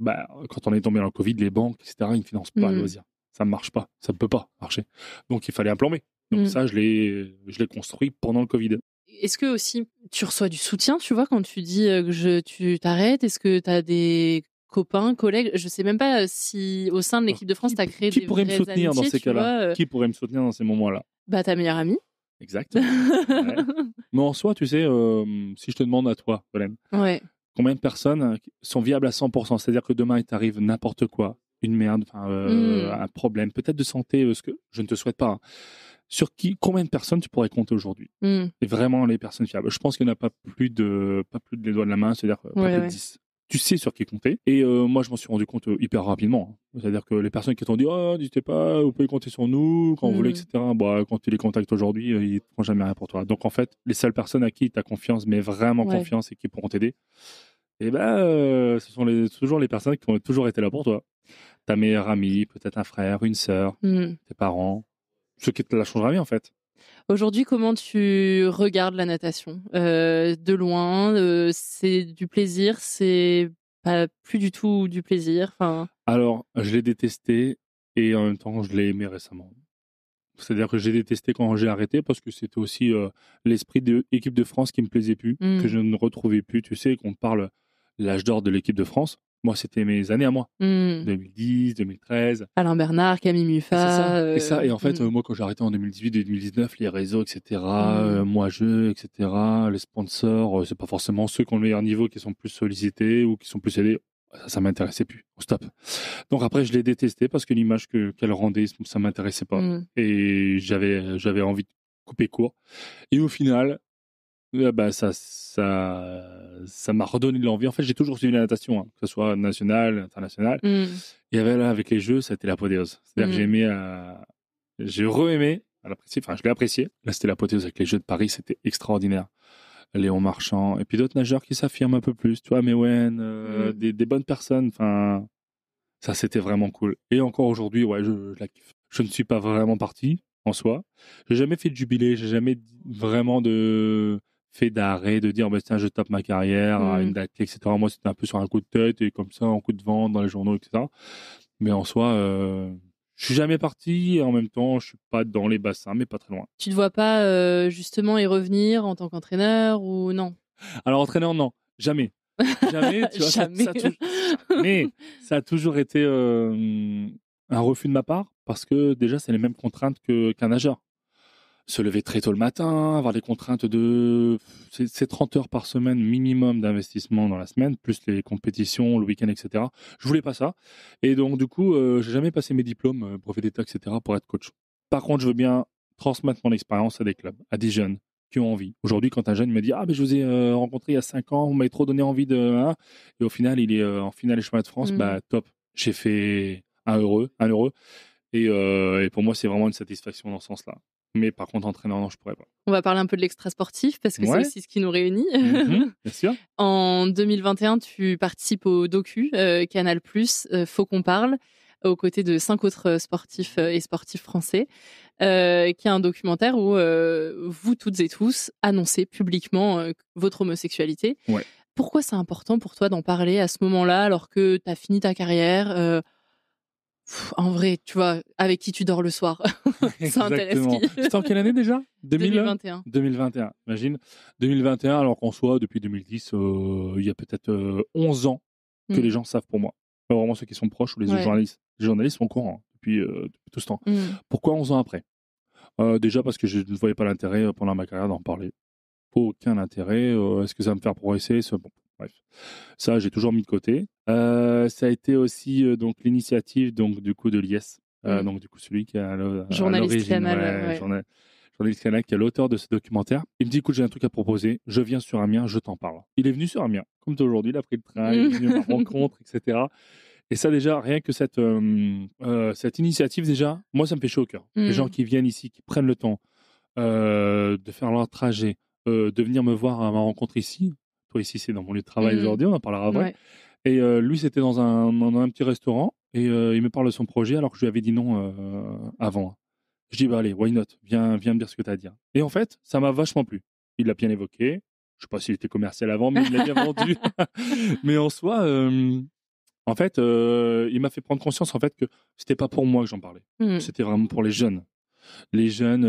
bah, quand on est tombé dans le Covid, les banques, etc., ils ne financent pas le loisir. Ça ne marche pas, ça ne peut pas marcher. Donc il fallait un plan B. Donc ça, je l'ai construit pendant le Covid. Est-ce que aussi tu reçois du soutien, tu vois, quand tu dis que tu t'arrêtes? Est-ce que tu as des copains, collègues? Je sais même pas si au sein de l'équipe de France, tu as créé des vraies amitiés. Qui pourrait me soutenir dans ces cas-là? Qui pourrait me soutenir dans ces moments-là? Bah, ta meilleure amie. Exact. Ouais. Mais en soi, tu sais, si je te demande à toi, Solène, combien de personnes sont viables à 100%? C'est-à-dire que demain, il t'arrive n'importe quoi, une merde, un problème, peut-être de santé, ce que je ne te souhaite pas. Hein. Combien de personnes tu pourrais compter aujourd'hui? Et vraiment les personnes fiables. Je pense qu'il n'y en a pas plus de les doigts de la main, c'est-à-dire pas plus de 10. Tu sais sur qui compter. Et moi, je m'en suis rendu compte hyper rapidement. Hein. C'est-à-dire que les personnes qui t'ont dit, oh, n'hésitez pas, vous pouvez compter sur nous quand vous voulez, etc. Bah, quand tu les contactes aujourd'hui, ils ne feront jamais rien pour toi. Donc, en fait, les seules personnes à qui tu as confiance, mais vraiment confiance et qui pourront t'aider, et ce sont toujours les personnes qui ont toujours été là pour toi. Ta meilleure amie, peut-être un frère, une sœur, tes parents, ceux qui te la changera bien, en fait. Aujourd'hui, comment tu regardes la natation? De loin, c'est du plaisir, c'est pas plus du tout du plaisir? Alors, je l'ai détesté et en même temps, je l'ai aimé récemment. C'est-à-dire que j'ai détesté quand j'ai arrêté parce que c'était aussi l'esprit de l'équipe de France qui me plaisait plus, que je ne retrouvais plus. Tu sais, qu'on parle l'âge d'or de l'équipe de France. Moi, c'était mes années à moi. 2010, 2013. Alain Bernard, Camille Muffat. Et en fait, moi, quand j'ai arrêté en 2018 et 2019, les réseaux, etc., moi-je, etc., les sponsors, c'est pas forcément ceux qui ont le meilleur niveau qui sont plus sollicités ou qui sont plus aidés. Ça m'intéressait plus. Stop. Donc après, je l'ai détesté parce que l'image qu'elle rendait, ça m'intéressait pas. Et j'avais envie de couper court. Et au final, ça m'a redonné de l'envie. En fait, j'ai toujours suivi la natation, hein, que ce soit nationale, internationale. Et avec les Jeux, ça a été l'apothéose. C'est-à-dire que j'ai re-aimé, je l'ai apprécié. Là, c'était l'apothéose avec les Jeux de Paris, c'était extraordinaire. Léon Marchand, et puis d'autres nageurs qui s'affirment un peu plus, tu vois, Mewen, des bonnes personnes. Enfin, ça, c'était vraiment cool. Et encore aujourd'hui, je la kiffe. Je ne suis pas vraiment parti en soi. J'ai jamais fait de jubilé, j'ai jamais vraiment fait d'arrêt, de dire tiens, je tape ma carrière à une date, etc. Moi, c'était un peu sur un coup de tête et comme ça, un coup de vent dans les journaux, etc. Mais en soi, je suis jamais parti et en même temps, je suis pas dans les bassins, mais pas très loin. Tu te vois pas justement y revenir en tant qu'entraîneur ou non? Alors entraîneur, non, jamais. Jamais, tu vois, jamais. Mais ça a toujours été un refus de ma part parce que déjà, c'est les mêmes contraintes qu'un nageur. Se lever très tôt le matin, avoir des contraintes c'est 30 heures par semaine minimum d'investissement dans la semaine, plus les compétitions, le week-end, etc. Je voulais pas ça. Et donc, du coup, j'ai jamais passé mes diplômes, brevet d'État, etc. pour être coach. Par contre, je veux bien transmettre mon expérience à des clubs, à des jeunes qui ont envie. Aujourd'hui, quand un jeune me dit « Ah, mais je vous ai rencontré il y a 5 ans, vous m'avez trop donné envie de... Hein » et au final, il est en finale des championnats de France, top. J'ai fait 1 heureux. Et pour moi, c'est vraiment une satisfaction dans ce sens-là. Mais par contre, entraîneur, non, je pourrais pas. On va parler un peu de l'extra-sportif parce que c'est aussi ce qui nous réunit. Bien sûr. En 2021, tu participes au docu Canal+, Faut qu'on parle, aux côtés de 5 autres sportifs et sportifs français, qui est un documentaire où vous toutes et tous annoncez publiquement votre homosexualité. Ouais. Pourquoi c'est important pour toi d'en parler à ce moment-là alors que tu as fini ta carrière en vrai, tu vois, avec qui tu dors le soir. Ça intéresse qui? C'était en quelle année déjà? 2021. 2021, imagine. 2021, alors qu'en soit, depuis 2010, il y a peut-être 11 ans que les gens savent pour moi. Pas vraiment ceux qui sont proches ou les journalistes. Les journalistes sont au courant depuis tout ce temps. Pourquoi 11 ans après? Déjà parce que je ne voyais pas l'intérêt pendant ma carrière d'en parler. Aucun intérêt. Est-ce que ça va me faire progresser? Bon, bref. Ça, j'ai toujours mis de côté. Ça a été aussi donc l'initiative donc du coup de l'IS. Donc du coup celui qui a journaliste Canal, journaliste Canal qui est l'auteur de ce documentaire. Il me dit écoute, j'ai un truc à proposer. Je viens sur Amiens, je t'en parle. Il est venu sur Amiens, comme aujourd'hui, il a pris le train, il est venu à ma rencontre, etc. Et ça déjà, rien que cette initiative déjà, moi ça me fait chaud au cœur. Les gens qui viennent ici, qui prennent le temps de faire leur trajet, de venir me voir à ma rencontre ici. Toi ici c'est dans mon lieu de travail aujourd'hui, on en parlera après. Ouais. Et lui c'était dans un petit restaurant et il me parle de son projet alors que je lui avais dit non avant. Je dis bah allez, why not, viens me dire ce que tu as à dire. Et en fait ça m'a vachement plu. Il l'a bien évoqué. Je sais pas s'il était commercial avant, mais il l'a bien vendu. Mais en soi, en fait, il m'a fait prendre conscience en fait que c'était pas pour moi que j'en parlais. C'était vraiment pour les jeunes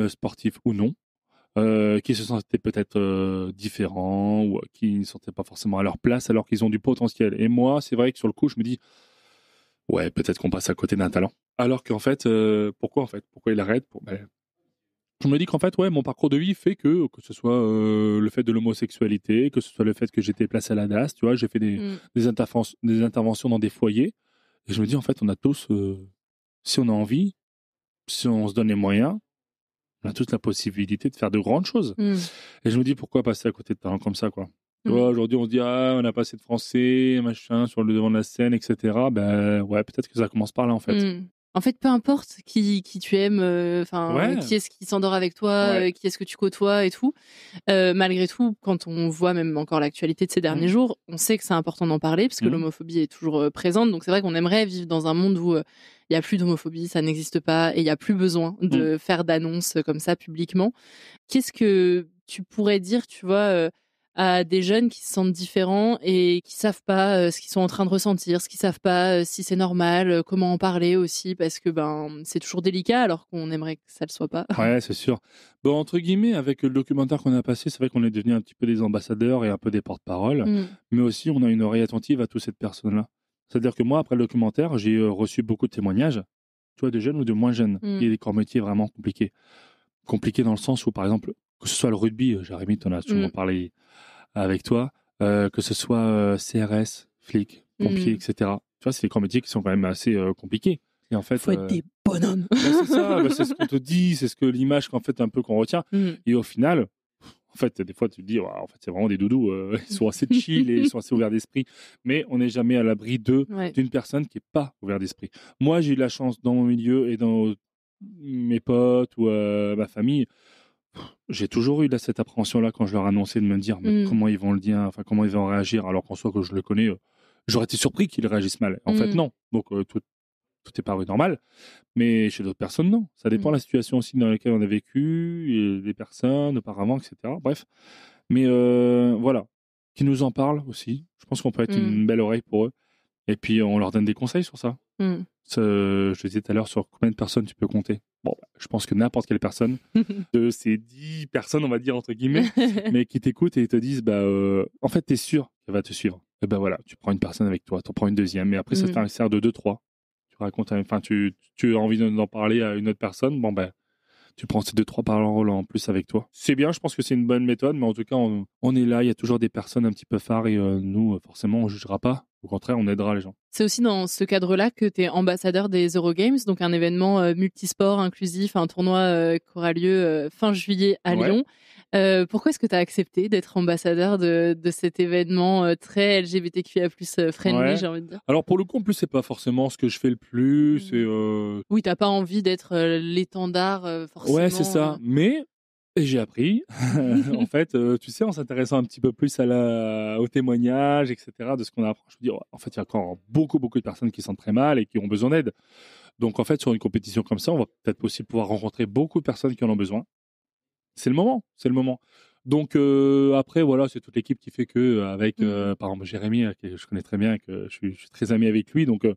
sportifs ou non. Qui se sentaient peut-être différents ou qui ne se sentaient pas forcément à leur place alors qu'ils ont du potentiel. Et moi, c'est vrai que sur le coup, je me dis, ouais, peut-être qu'on passe à côté d'un talent. Alors qu'en fait, pourquoi il arrête Je me dis qu'en fait, ouais, mon parcours de vie fait que ce soit le fait de l'homosexualité, que ce soit le fait que j'étais placé à la DAS, tu vois, j'ai fait des interventions dans des foyers. Et je me dis, en fait, on a tous, si on a envie, si on se donne les moyens, on a toute la possibilité de faire de grandes choses. Et je me dis, pourquoi passer à côté de talents comme ça, quoi. Tu vois, aujourd'hui, on se dit, on n'a pas assez de Français, machin, sur le devant de la scène, etc. Ben, ouais, peut-être que ça commence par là, en fait. En fait, peu importe qui tu aimes, qui est-ce qui s'endort avec toi, qui est-ce que tu côtoies et tout. Malgré tout, quand on voit même encore l'actualité de ces derniers jours, on sait que c'est important d'en parler parce que l'homophobie est toujours présente. Donc c'est vrai qu'on aimerait vivre dans un monde où il n'y a plus d'homophobie, ça n'existe pas et il n'y a plus besoin de faire d'annonces comme ça publiquement. Qu'est-ce que tu pourrais dire, tu vois, à des jeunes qui se sentent différents et qui savent pas ce qu'ils sont en train de ressentir, ce qu'ils savent pas si c'est normal, comment en parler aussi, parce que c'est toujours délicat alors qu'on aimerait que ça le soit pas. Ouais, c'est sûr. Bon, entre guillemets, avec le documentaire qu'on a passé, c'est vrai qu'on est devenu un petit peu des ambassadeurs et un peu des porte-parole, mais aussi on a une oreille attentive à toutes ces personnes-là. C'est-à-dire que moi, après le documentaire, j'ai reçu beaucoup de témoignages, tu vois, de jeunes ou de moins jeunes. Il y a des corps métiers vraiment compliqués. Compliqués dans le sens où, par exemple, que ce soit le rugby, Jérémy, tu en as souvent parlé avec toi, que ce soit CRS, flics, pompiers, etc. Tu vois, c'est des corps métiers qui sont quand même assez compliqués. Et en fait, faut être des bonhommes. C'est ça, c'est ce qu'on te dit, c'est ce que l'image qu'en fait un peu qu'on retient. Et au final, en fait, des fois tu te dis, en fait, c'est vraiment des doudous. Ils sont assez chill et ils sont assez ouverts d'esprit. Mais on n'est jamais à l'abri d'une personne qui n'est pas ouverte d'esprit. Moi, j'ai eu la chance dans mon milieu et dans mes potes ou ma famille. J'ai toujours eu cette appréhension-là quand je leur annonçais de me dire mais comment ils vont le dire, enfin comment ils vont réagir, alors qu'en soi que je le connais, j'aurais été surpris qu'ils réagissent mal. En fait, non. Donc tout est paru normal, mais chez d'autres personnes, non. Ça dépend de la situation aussi dans laquelle on a vécu, et des personnes auparavant, etc. Bref, mais voilà, qui nous en parlent aussi. Je pense qu'on peut être une belle oreille pour eux. Et puis on leur donne des conseils sur ça. Je disais tout à l'heure sur combien de personnes tu peux compter. Bon, je pense que n'importe quelle personne de ces 10 personnes, on va dire entre guillemets, mais qui t'écoutent et te disent en fait, t'es sûr qu'elle va te suivre. Et ben voilà, tu prends une personne avec toi, tu en prends une deuxième, et après ça te sert de 2-3. Tu racontes, enfin, tu as envie d'en parler à une autre personne, tu prends ces 2-3 paroles en plus avec toi. C'est bien, je pense que c'est une bonne méthode, mais en tout cas, on est là, il y a toujours des personnes un petit peu phares et nous, forcément, on ne jugera pas. Au contraire, on aidera les gens. C'est aussi dans ce cadre-là que tu es ambassadeur des Eurogames, donc un événement multisport inclusif, un tournoi qui aura lieu fin juillet à Lyon. Pourquoi est-ce que tu as accepté d'être ambassadeur de cet événement très LGBTQIA+ friendly, j'ai envie de dire? Alors pour le coup, en plus, c'est pas forcément ce que je fais le plus. Oui, t'as pas envie d'être l'étendard forcément. Ouais, c'est ça. Mais j'ai appris, en fait, tu sais, en s'intéressant un petit peu plus aux témoignages, etc., de ce qu'on apprend. Je me dis, en fait, il y a encore beaucoup de personnes qui sont très mal et qui ont besoin d'aide. Donc, en fait, sur une compétition comme ça, on va peut-être aussi pouvoir rencontrer beaucoup de personnes qui en ont besoin. C'est le moment. Donc, après, voilà, c'est toute l'équipe qui fait que, avec, par exemple, Jérémy, que je connais très bien, que je suis très ami avec lui, donc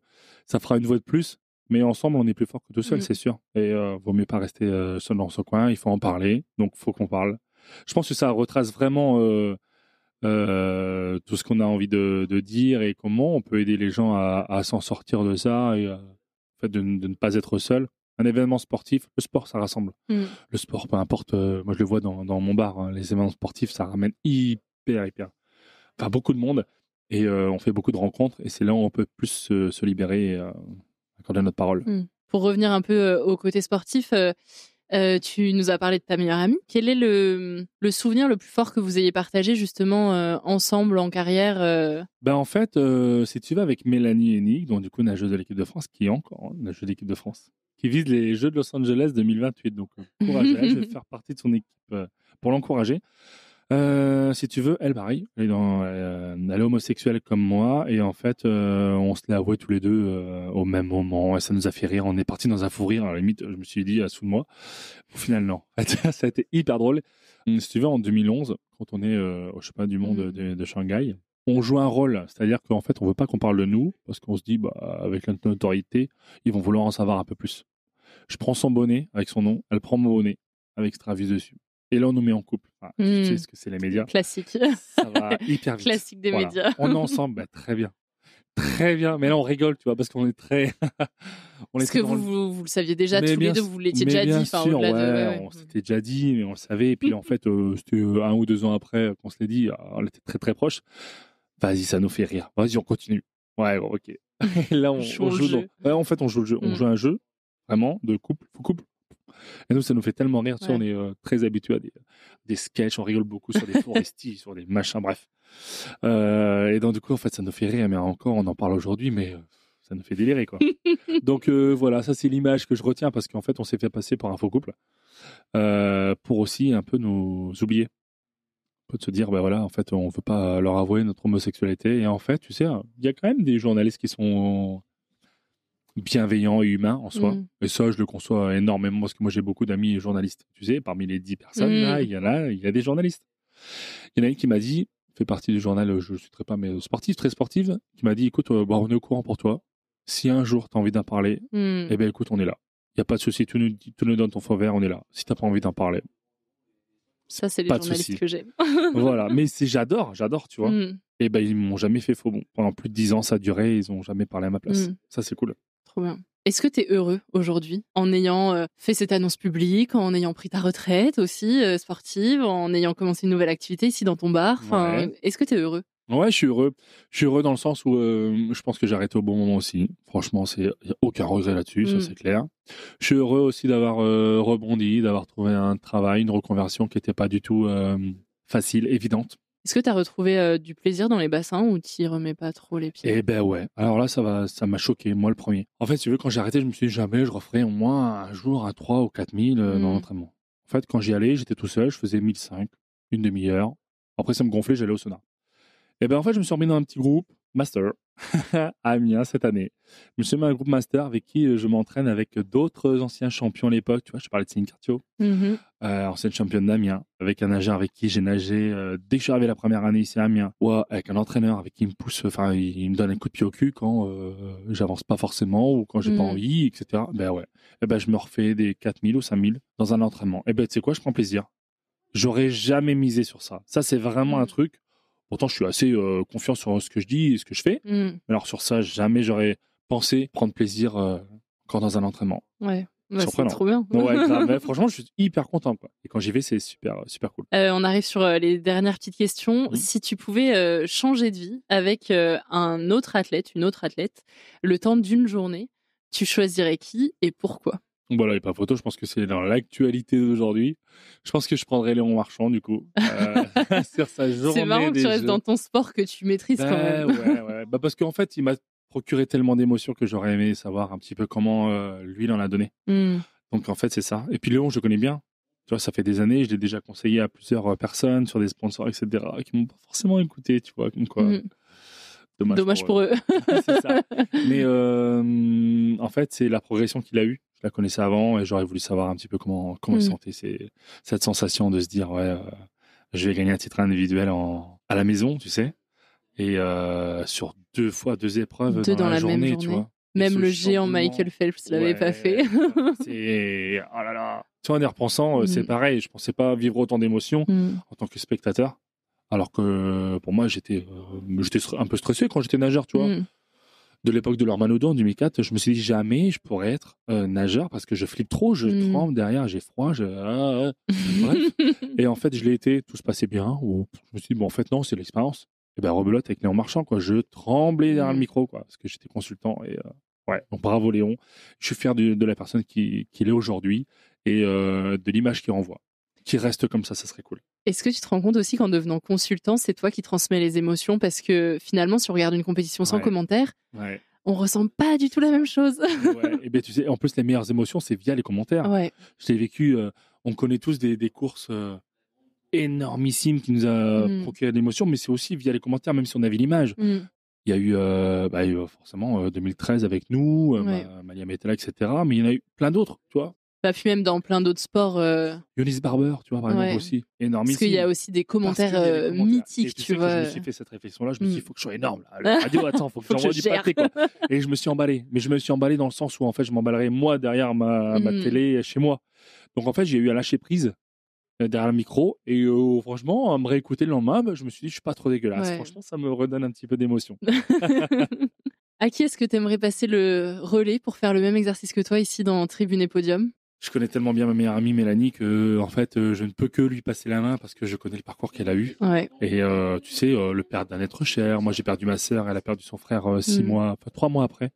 ça fera une voix de plus. Mais ensemble, on est plus fort que tout seul, c'est sûr. Et vaut mieux pas rester seul dans son coin. Il faut en parler. Donc, il faut qu'on parle. Je pense que ça retrace vraiment tout ce qu'on a envie de dire et comment on peut aider les gens à s'en sortir de ça et en fait, de ne pas être seul. Un événement sportif, le sport, ça rassemble. Le sport, peu importe. Moi, je le vois dans mon bar. Hein, les événements sportifs, ça ramène enfin, beaucoup de monde. Et on fait beaucoup de rencontres. Et c'est là où on peut plus se libérer et accorder notre parole. Pour revenir un peu au côté sportif, tu nous as parlé de ta meilleure amie. Quel est le souvenir le plus fort que vous ayez partagé justement ensemble en carrière En fait, si tu vas avec Mélanie Hennig, donc du coup nageuse de l'équipe de France, qui est encore nageuse de l'équipe de France, qui vise les Jeux de Los Angeles 2028. Donc courage à elle, je vais faire partie de son équipe pour l'encourager. Si tu veux, elle pareil, elle est homosexuelle comme moi et en fait on se l'est avoué tous les deux au même moment et ça nous a fait rire. On est parti dans un fou rire, à la limite je me suis dit sous de moi. Au final non, ça a été hyper drôle. Si tu veux, en 2011, quand on est au championnat du monde de Shanghai, on joue un rôle, c'est-à-dire qu'en fait on veut pas qu'on parle de nous parce qu'on se dit avec notre notoriété ils vont vouloir en savoir un peu plus. Je prends son bonnet avec son nom, elle prend mon bonnet avec Stravis dessus. Et là, on nous met en couple. Enfin, tu sais ce que c'est les médias. Classique. Ça va hyper vite. Classique des médias. On est ensemble, très bien. Très bien. Mais là, on rigole, tu vois, parce qu'on est très... Parce que vous le saviez déjà tous les deux, vous l'étiez déjà dit. Bien sûr, on s'était déjà dit, mais on le savait. Et puis là, en fait, c'était 1 ou 2 ans après qu'on se l'ait dit, on était très très proches. Vas-y, ça nous fait rire. Vas-y, on continue. Ouais, bon, ok. Et là, on joue le jeu. Ouais, en fait, on joue le jeu. On joue un jeu, vraiment, de couple. Et nous, ça nous fait tellement rire. Tu sais, on est très habitués à des sketchs, on rigole beaucoup sur des forestiers, sur des machins, bref. Et donc, du coup, en fait, ça nous fait rire. Mais encore, on en parle aujourd'hui, mais ça nous fait délirer, quoi. Donc, voilà, ça, c'est l'image que je retiens parce qu'en fait, on s'est fait passer pour un faux couple pour aussi un peu nous oublier. On peut se dire, voilà, en fait, on veut pas leur avouer notre homosexualité. Et en fait, tu sais, il y a quand même des journalistes qui sont bienveillant et humain en soi. Et ça, je le conçois énormément parce que moi, j'ai beaucoup d'amis journalistes. Tu sais, parmi les 10 personnes, là, il y a des journalistes. Il y en a une qui m'a dit, fait partie du journal, je ne citerai pas, mais sportive, très sportive, qui m'a dit, écoute, on est au courant pour toi. Si un jour, tu as envie d'en parler, eh ben écoute, on est là. Il n'y a pas de souci, tu nous donnes ton feu vert, on est là. Si tu n'as pas envie d'en parler. Ça, c'est les journalistes que j'aime. Voilà, mais j'adore, tu vois. Et ben, ils m'ont jamais fait faux bon. Pendant plus de 10 ans, ça a duré, ils n'ont jamais parlé à ma place. Ça, c'est cool. Trop bien. Est-ce que tu es heureux aujourd'hui en ayant fait cette annonce publique, en ayant pris ta retraite aussi sportive, en ayant commencé une nouvelle activité ici dans ton bar? Est-ce que tu es heureux? Ouais, je suis heureux. Je suis heureux dans le sens où je pense que j'ai arrêté au bon moment aussi. Franchement, il n'y a aucun regret là-dessus, ça c'est clair. Je suis heureux aussi d'avoir rebondi, d'avoir trouvé un travail, une reconversion qui n'était pas du tout facile, évidente. Est-ce que tu as retrouvé du plaisir dans les bassins ou tu n'y remets pas trop les pieds? Eh ben ouais. Alors là, ça m'a choqué, moi le premier. En fait, si tu veux, quand j'ai arrêté, je me suis dit jamais je referai au moins un jour à 3 ou 4 000 dans l'entraînement. En fait, quand j'y allais, j'étais tout seul, je faisais 1005, une demi-heure. Après, ça me gonflait, j'allais au sauna. Et ben en fait, je me suis remis dans un petit groupe master à Amiens cette année. Je me suis mis dans un groupe master avec qui je m'entraîne avec d'autres anciens champions à l'époque. Tu vois, je parlais de Céline Cartiot, ancienne championne d'Amiens, avec un nageur avec qui j'ai nagé dès que je suis arrivé la première année ici à Amiens. Ouais, avec un entraîneur avec qui il me pousse, enfin, il me donne un coup de pied au cul quand j'avance pas forcément ou quand j'ai pas envie, etc. Ben ouais. Et ben je me refais des 4000 ou 5000 dans un entraînement. Et ben tu sais quoi, je prends plaisir. J'aurais jamais misé sur ça. Ça, c'est vraiment un truc. Pourtant, je suis assez confiant sur ce que je dis et ce que je fais. Alors sur ça, jamais j'aurais pensé prendre plaisir encore dans un entraînement. Ouais, c'est trop bien. Ouais, grave. Franchement, je suis hyper content, quoi. Et quand j'y vais, c'est super cool. On arrive sur les dernières petites questions. Si tu pouvais changer de vie avec un autre athlète, une autre athlète, le temps d'une journée, tu choisirais qui et pourquoi? Donc voilà, il n'y a pas photo, je pense que c'est dans l'actualité d'aujourd'hui. Je pense que je prendrais Léon Marchand, du coup, sur sa journée. C'est marrant que tu restes jeux. dans ton sport que tu maîtrises quand même. Ouais. Parce qu'en fait, il m'a procuré tellement d'émotions que j'aurais aimé savoir un petit peu comment lui, il en a donné. Donc en fait, c'est ça. Et puis Léon, je connais bien. Tu vois, ça fait des années, je l'ai déjà conseillé à plusieurs personnes sur des sponsors, etc., qui m'ont pas forcément écouté, tu vois, comme quoi. Dommage pour eux. C'est ça. Mais en fait, c'est la progression qu'il a eue. Je la connaissais avant et j'aurais voulu savoir un petit peu comment il sentait cette sensation de se dire, je vais gagner un titre individuel à la maison, tu sais, et sur 2 épreuves dans la journée, tu vois. Même le géant Michael Phelps l'avait pas fait. C'est... Oh là là. Tu vois, en y repensant, c'est pareil. Je pensais pas vivre autant d'émotions en tant que spectateur. Alors que pour moi, j'étais un peu stressé quand j'étais nageur, tu vois. De l'époque de l'Ormanodo en 2004, je me suis dit jamais je pourrais être nageur parce que je flippe trop, je tremble derrière, j'ai froid. Bref. Et en fait, je l'ai été, tout se passait bien. Je me suis dit, bon, en fait, non, c'est l'expérience. Et ben, rebelote avec Léon Marchand, quoi. Je tremblais derrière le micro, quoi, parce que j'étais consultant. Et donc bravo Léon. Je suis fier de la personne qu'il est aujourd'hui et de l'image qu'il renvoie. Qu'il reste comme ça serait cool. Est-ce que tu te rends compte aussi qu'en devenant consultant, c'est toi qui transmets les émotions parce que finalement, si on regarde une compétition sans commentaire, on ressent pas du tout la même chose. Et bien tu sais, en plus les meilleures émotions, c'est via les commentaires. Je l'ai vécu. On connaît tous des courses énormissimes qui nous a procuré de l'émotion, mais c'est aussi via les commentaires, même si on avait l'image. Il y a eu forcément 2013 avec nous, Malia Metella, etc. Mais il y en a eu plein d'autres, tu vois. Bah, puis même dans plein d'autres sports. Yonis Barber, tu vois, par exemple, aussi. Énormissime. Parce qu'il y a aussi des commentaires mythiques, tu vois. Je me suis fait cette réflexion-là, je me suis dit, il faut que je sois énorme. Là. La radio, attends, il faut que j'envoie du pâté, quoi. Et je me suis emballé. Mais je me suis emballé dans le sens où, en fait, je m'emballerais moi derrière ma télé chez moi. Donc, en fait, j'ai eu à lâcher prise derrière le micro. Et franchement, à me réécouter le lendemain, je me suis dit, je suis pas trop dégueulasse. Franchement, ça me redonne un petit peu d'émotion. À qui est-ce que tu aimerais passer le relais pour faire le même exercice que toi ici dans Tribune et Podium ? Je connais tellement bien ma meilleure amie Mélanie que en fait je ne peux que lui passer la main parce que je connais le parcours qu'elle a eu. Et tu sais, le perdre d'un être cher. Moi j'ai perdu ma sœur, elle a perdu son frère 3 mois après.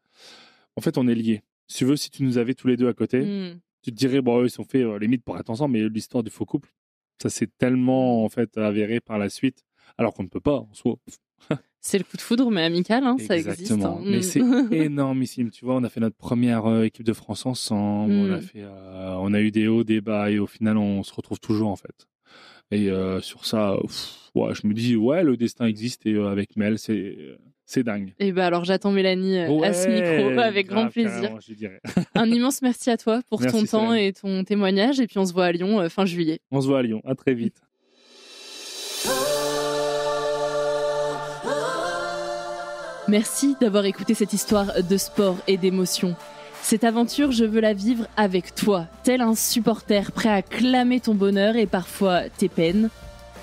En fait on est liés. Si tu veux, si tu nous avais tous les deux à côté, tu te dirais bon ils sont faits limite pour être ensemble, mais l'histoire du faux couple, ça s'est tellement en fait avéré par la suite, alors qu'on ne peut pas en soi. C'est le coup de foudre, mais amical, ça existe. Mais c'est énormissime. Tu vois, on a fait notre première équipe de France ensemble. On a eu des hauts, des bas, et au final, on se retrouve toujours, en fait. Et sur ça, je me dis, le destin existe, et avec Mel, c'est dingue. Et alors, j'attends Mélanie à ce micro, avec grand plaisir. Je dirais. Un immense merci à toi pour ton temps et ton témoignage. Et puis, on se voit à Lyon fin juillet. On se voit à Lyon. À très vite. Merci d'avoir écouté cette histoire de sport et d'émotion. Cette aventure, je veux la vivre avec toi, tel un supporter prêt à clamer ton bonheur et parfois tes peines.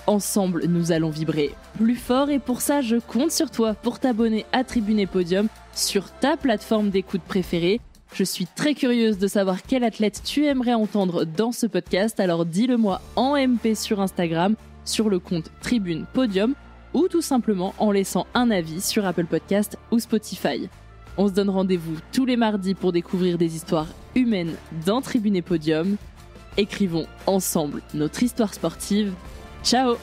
Ensemble, nous allons vibrer plus fort et pour ça, je compte sur toi pour t'abonner à Tribune et Podium sur ta plateforme d'écoute préférée. Je suis très curieuse de savoir quel athlète tu aimerais entendre dans ce podcast, alors dis-le-moi en MP sur Instagram, sur le compte Tribune Podium, ou tout simplement en laissant un avis sur Apple Podcast ou Spotify. On se donne rendez-vous tous les mardis pour découvrir des histoires humaines dans Tribune et Podium. Écrivons ensemble notre histoire sportive. Ciao!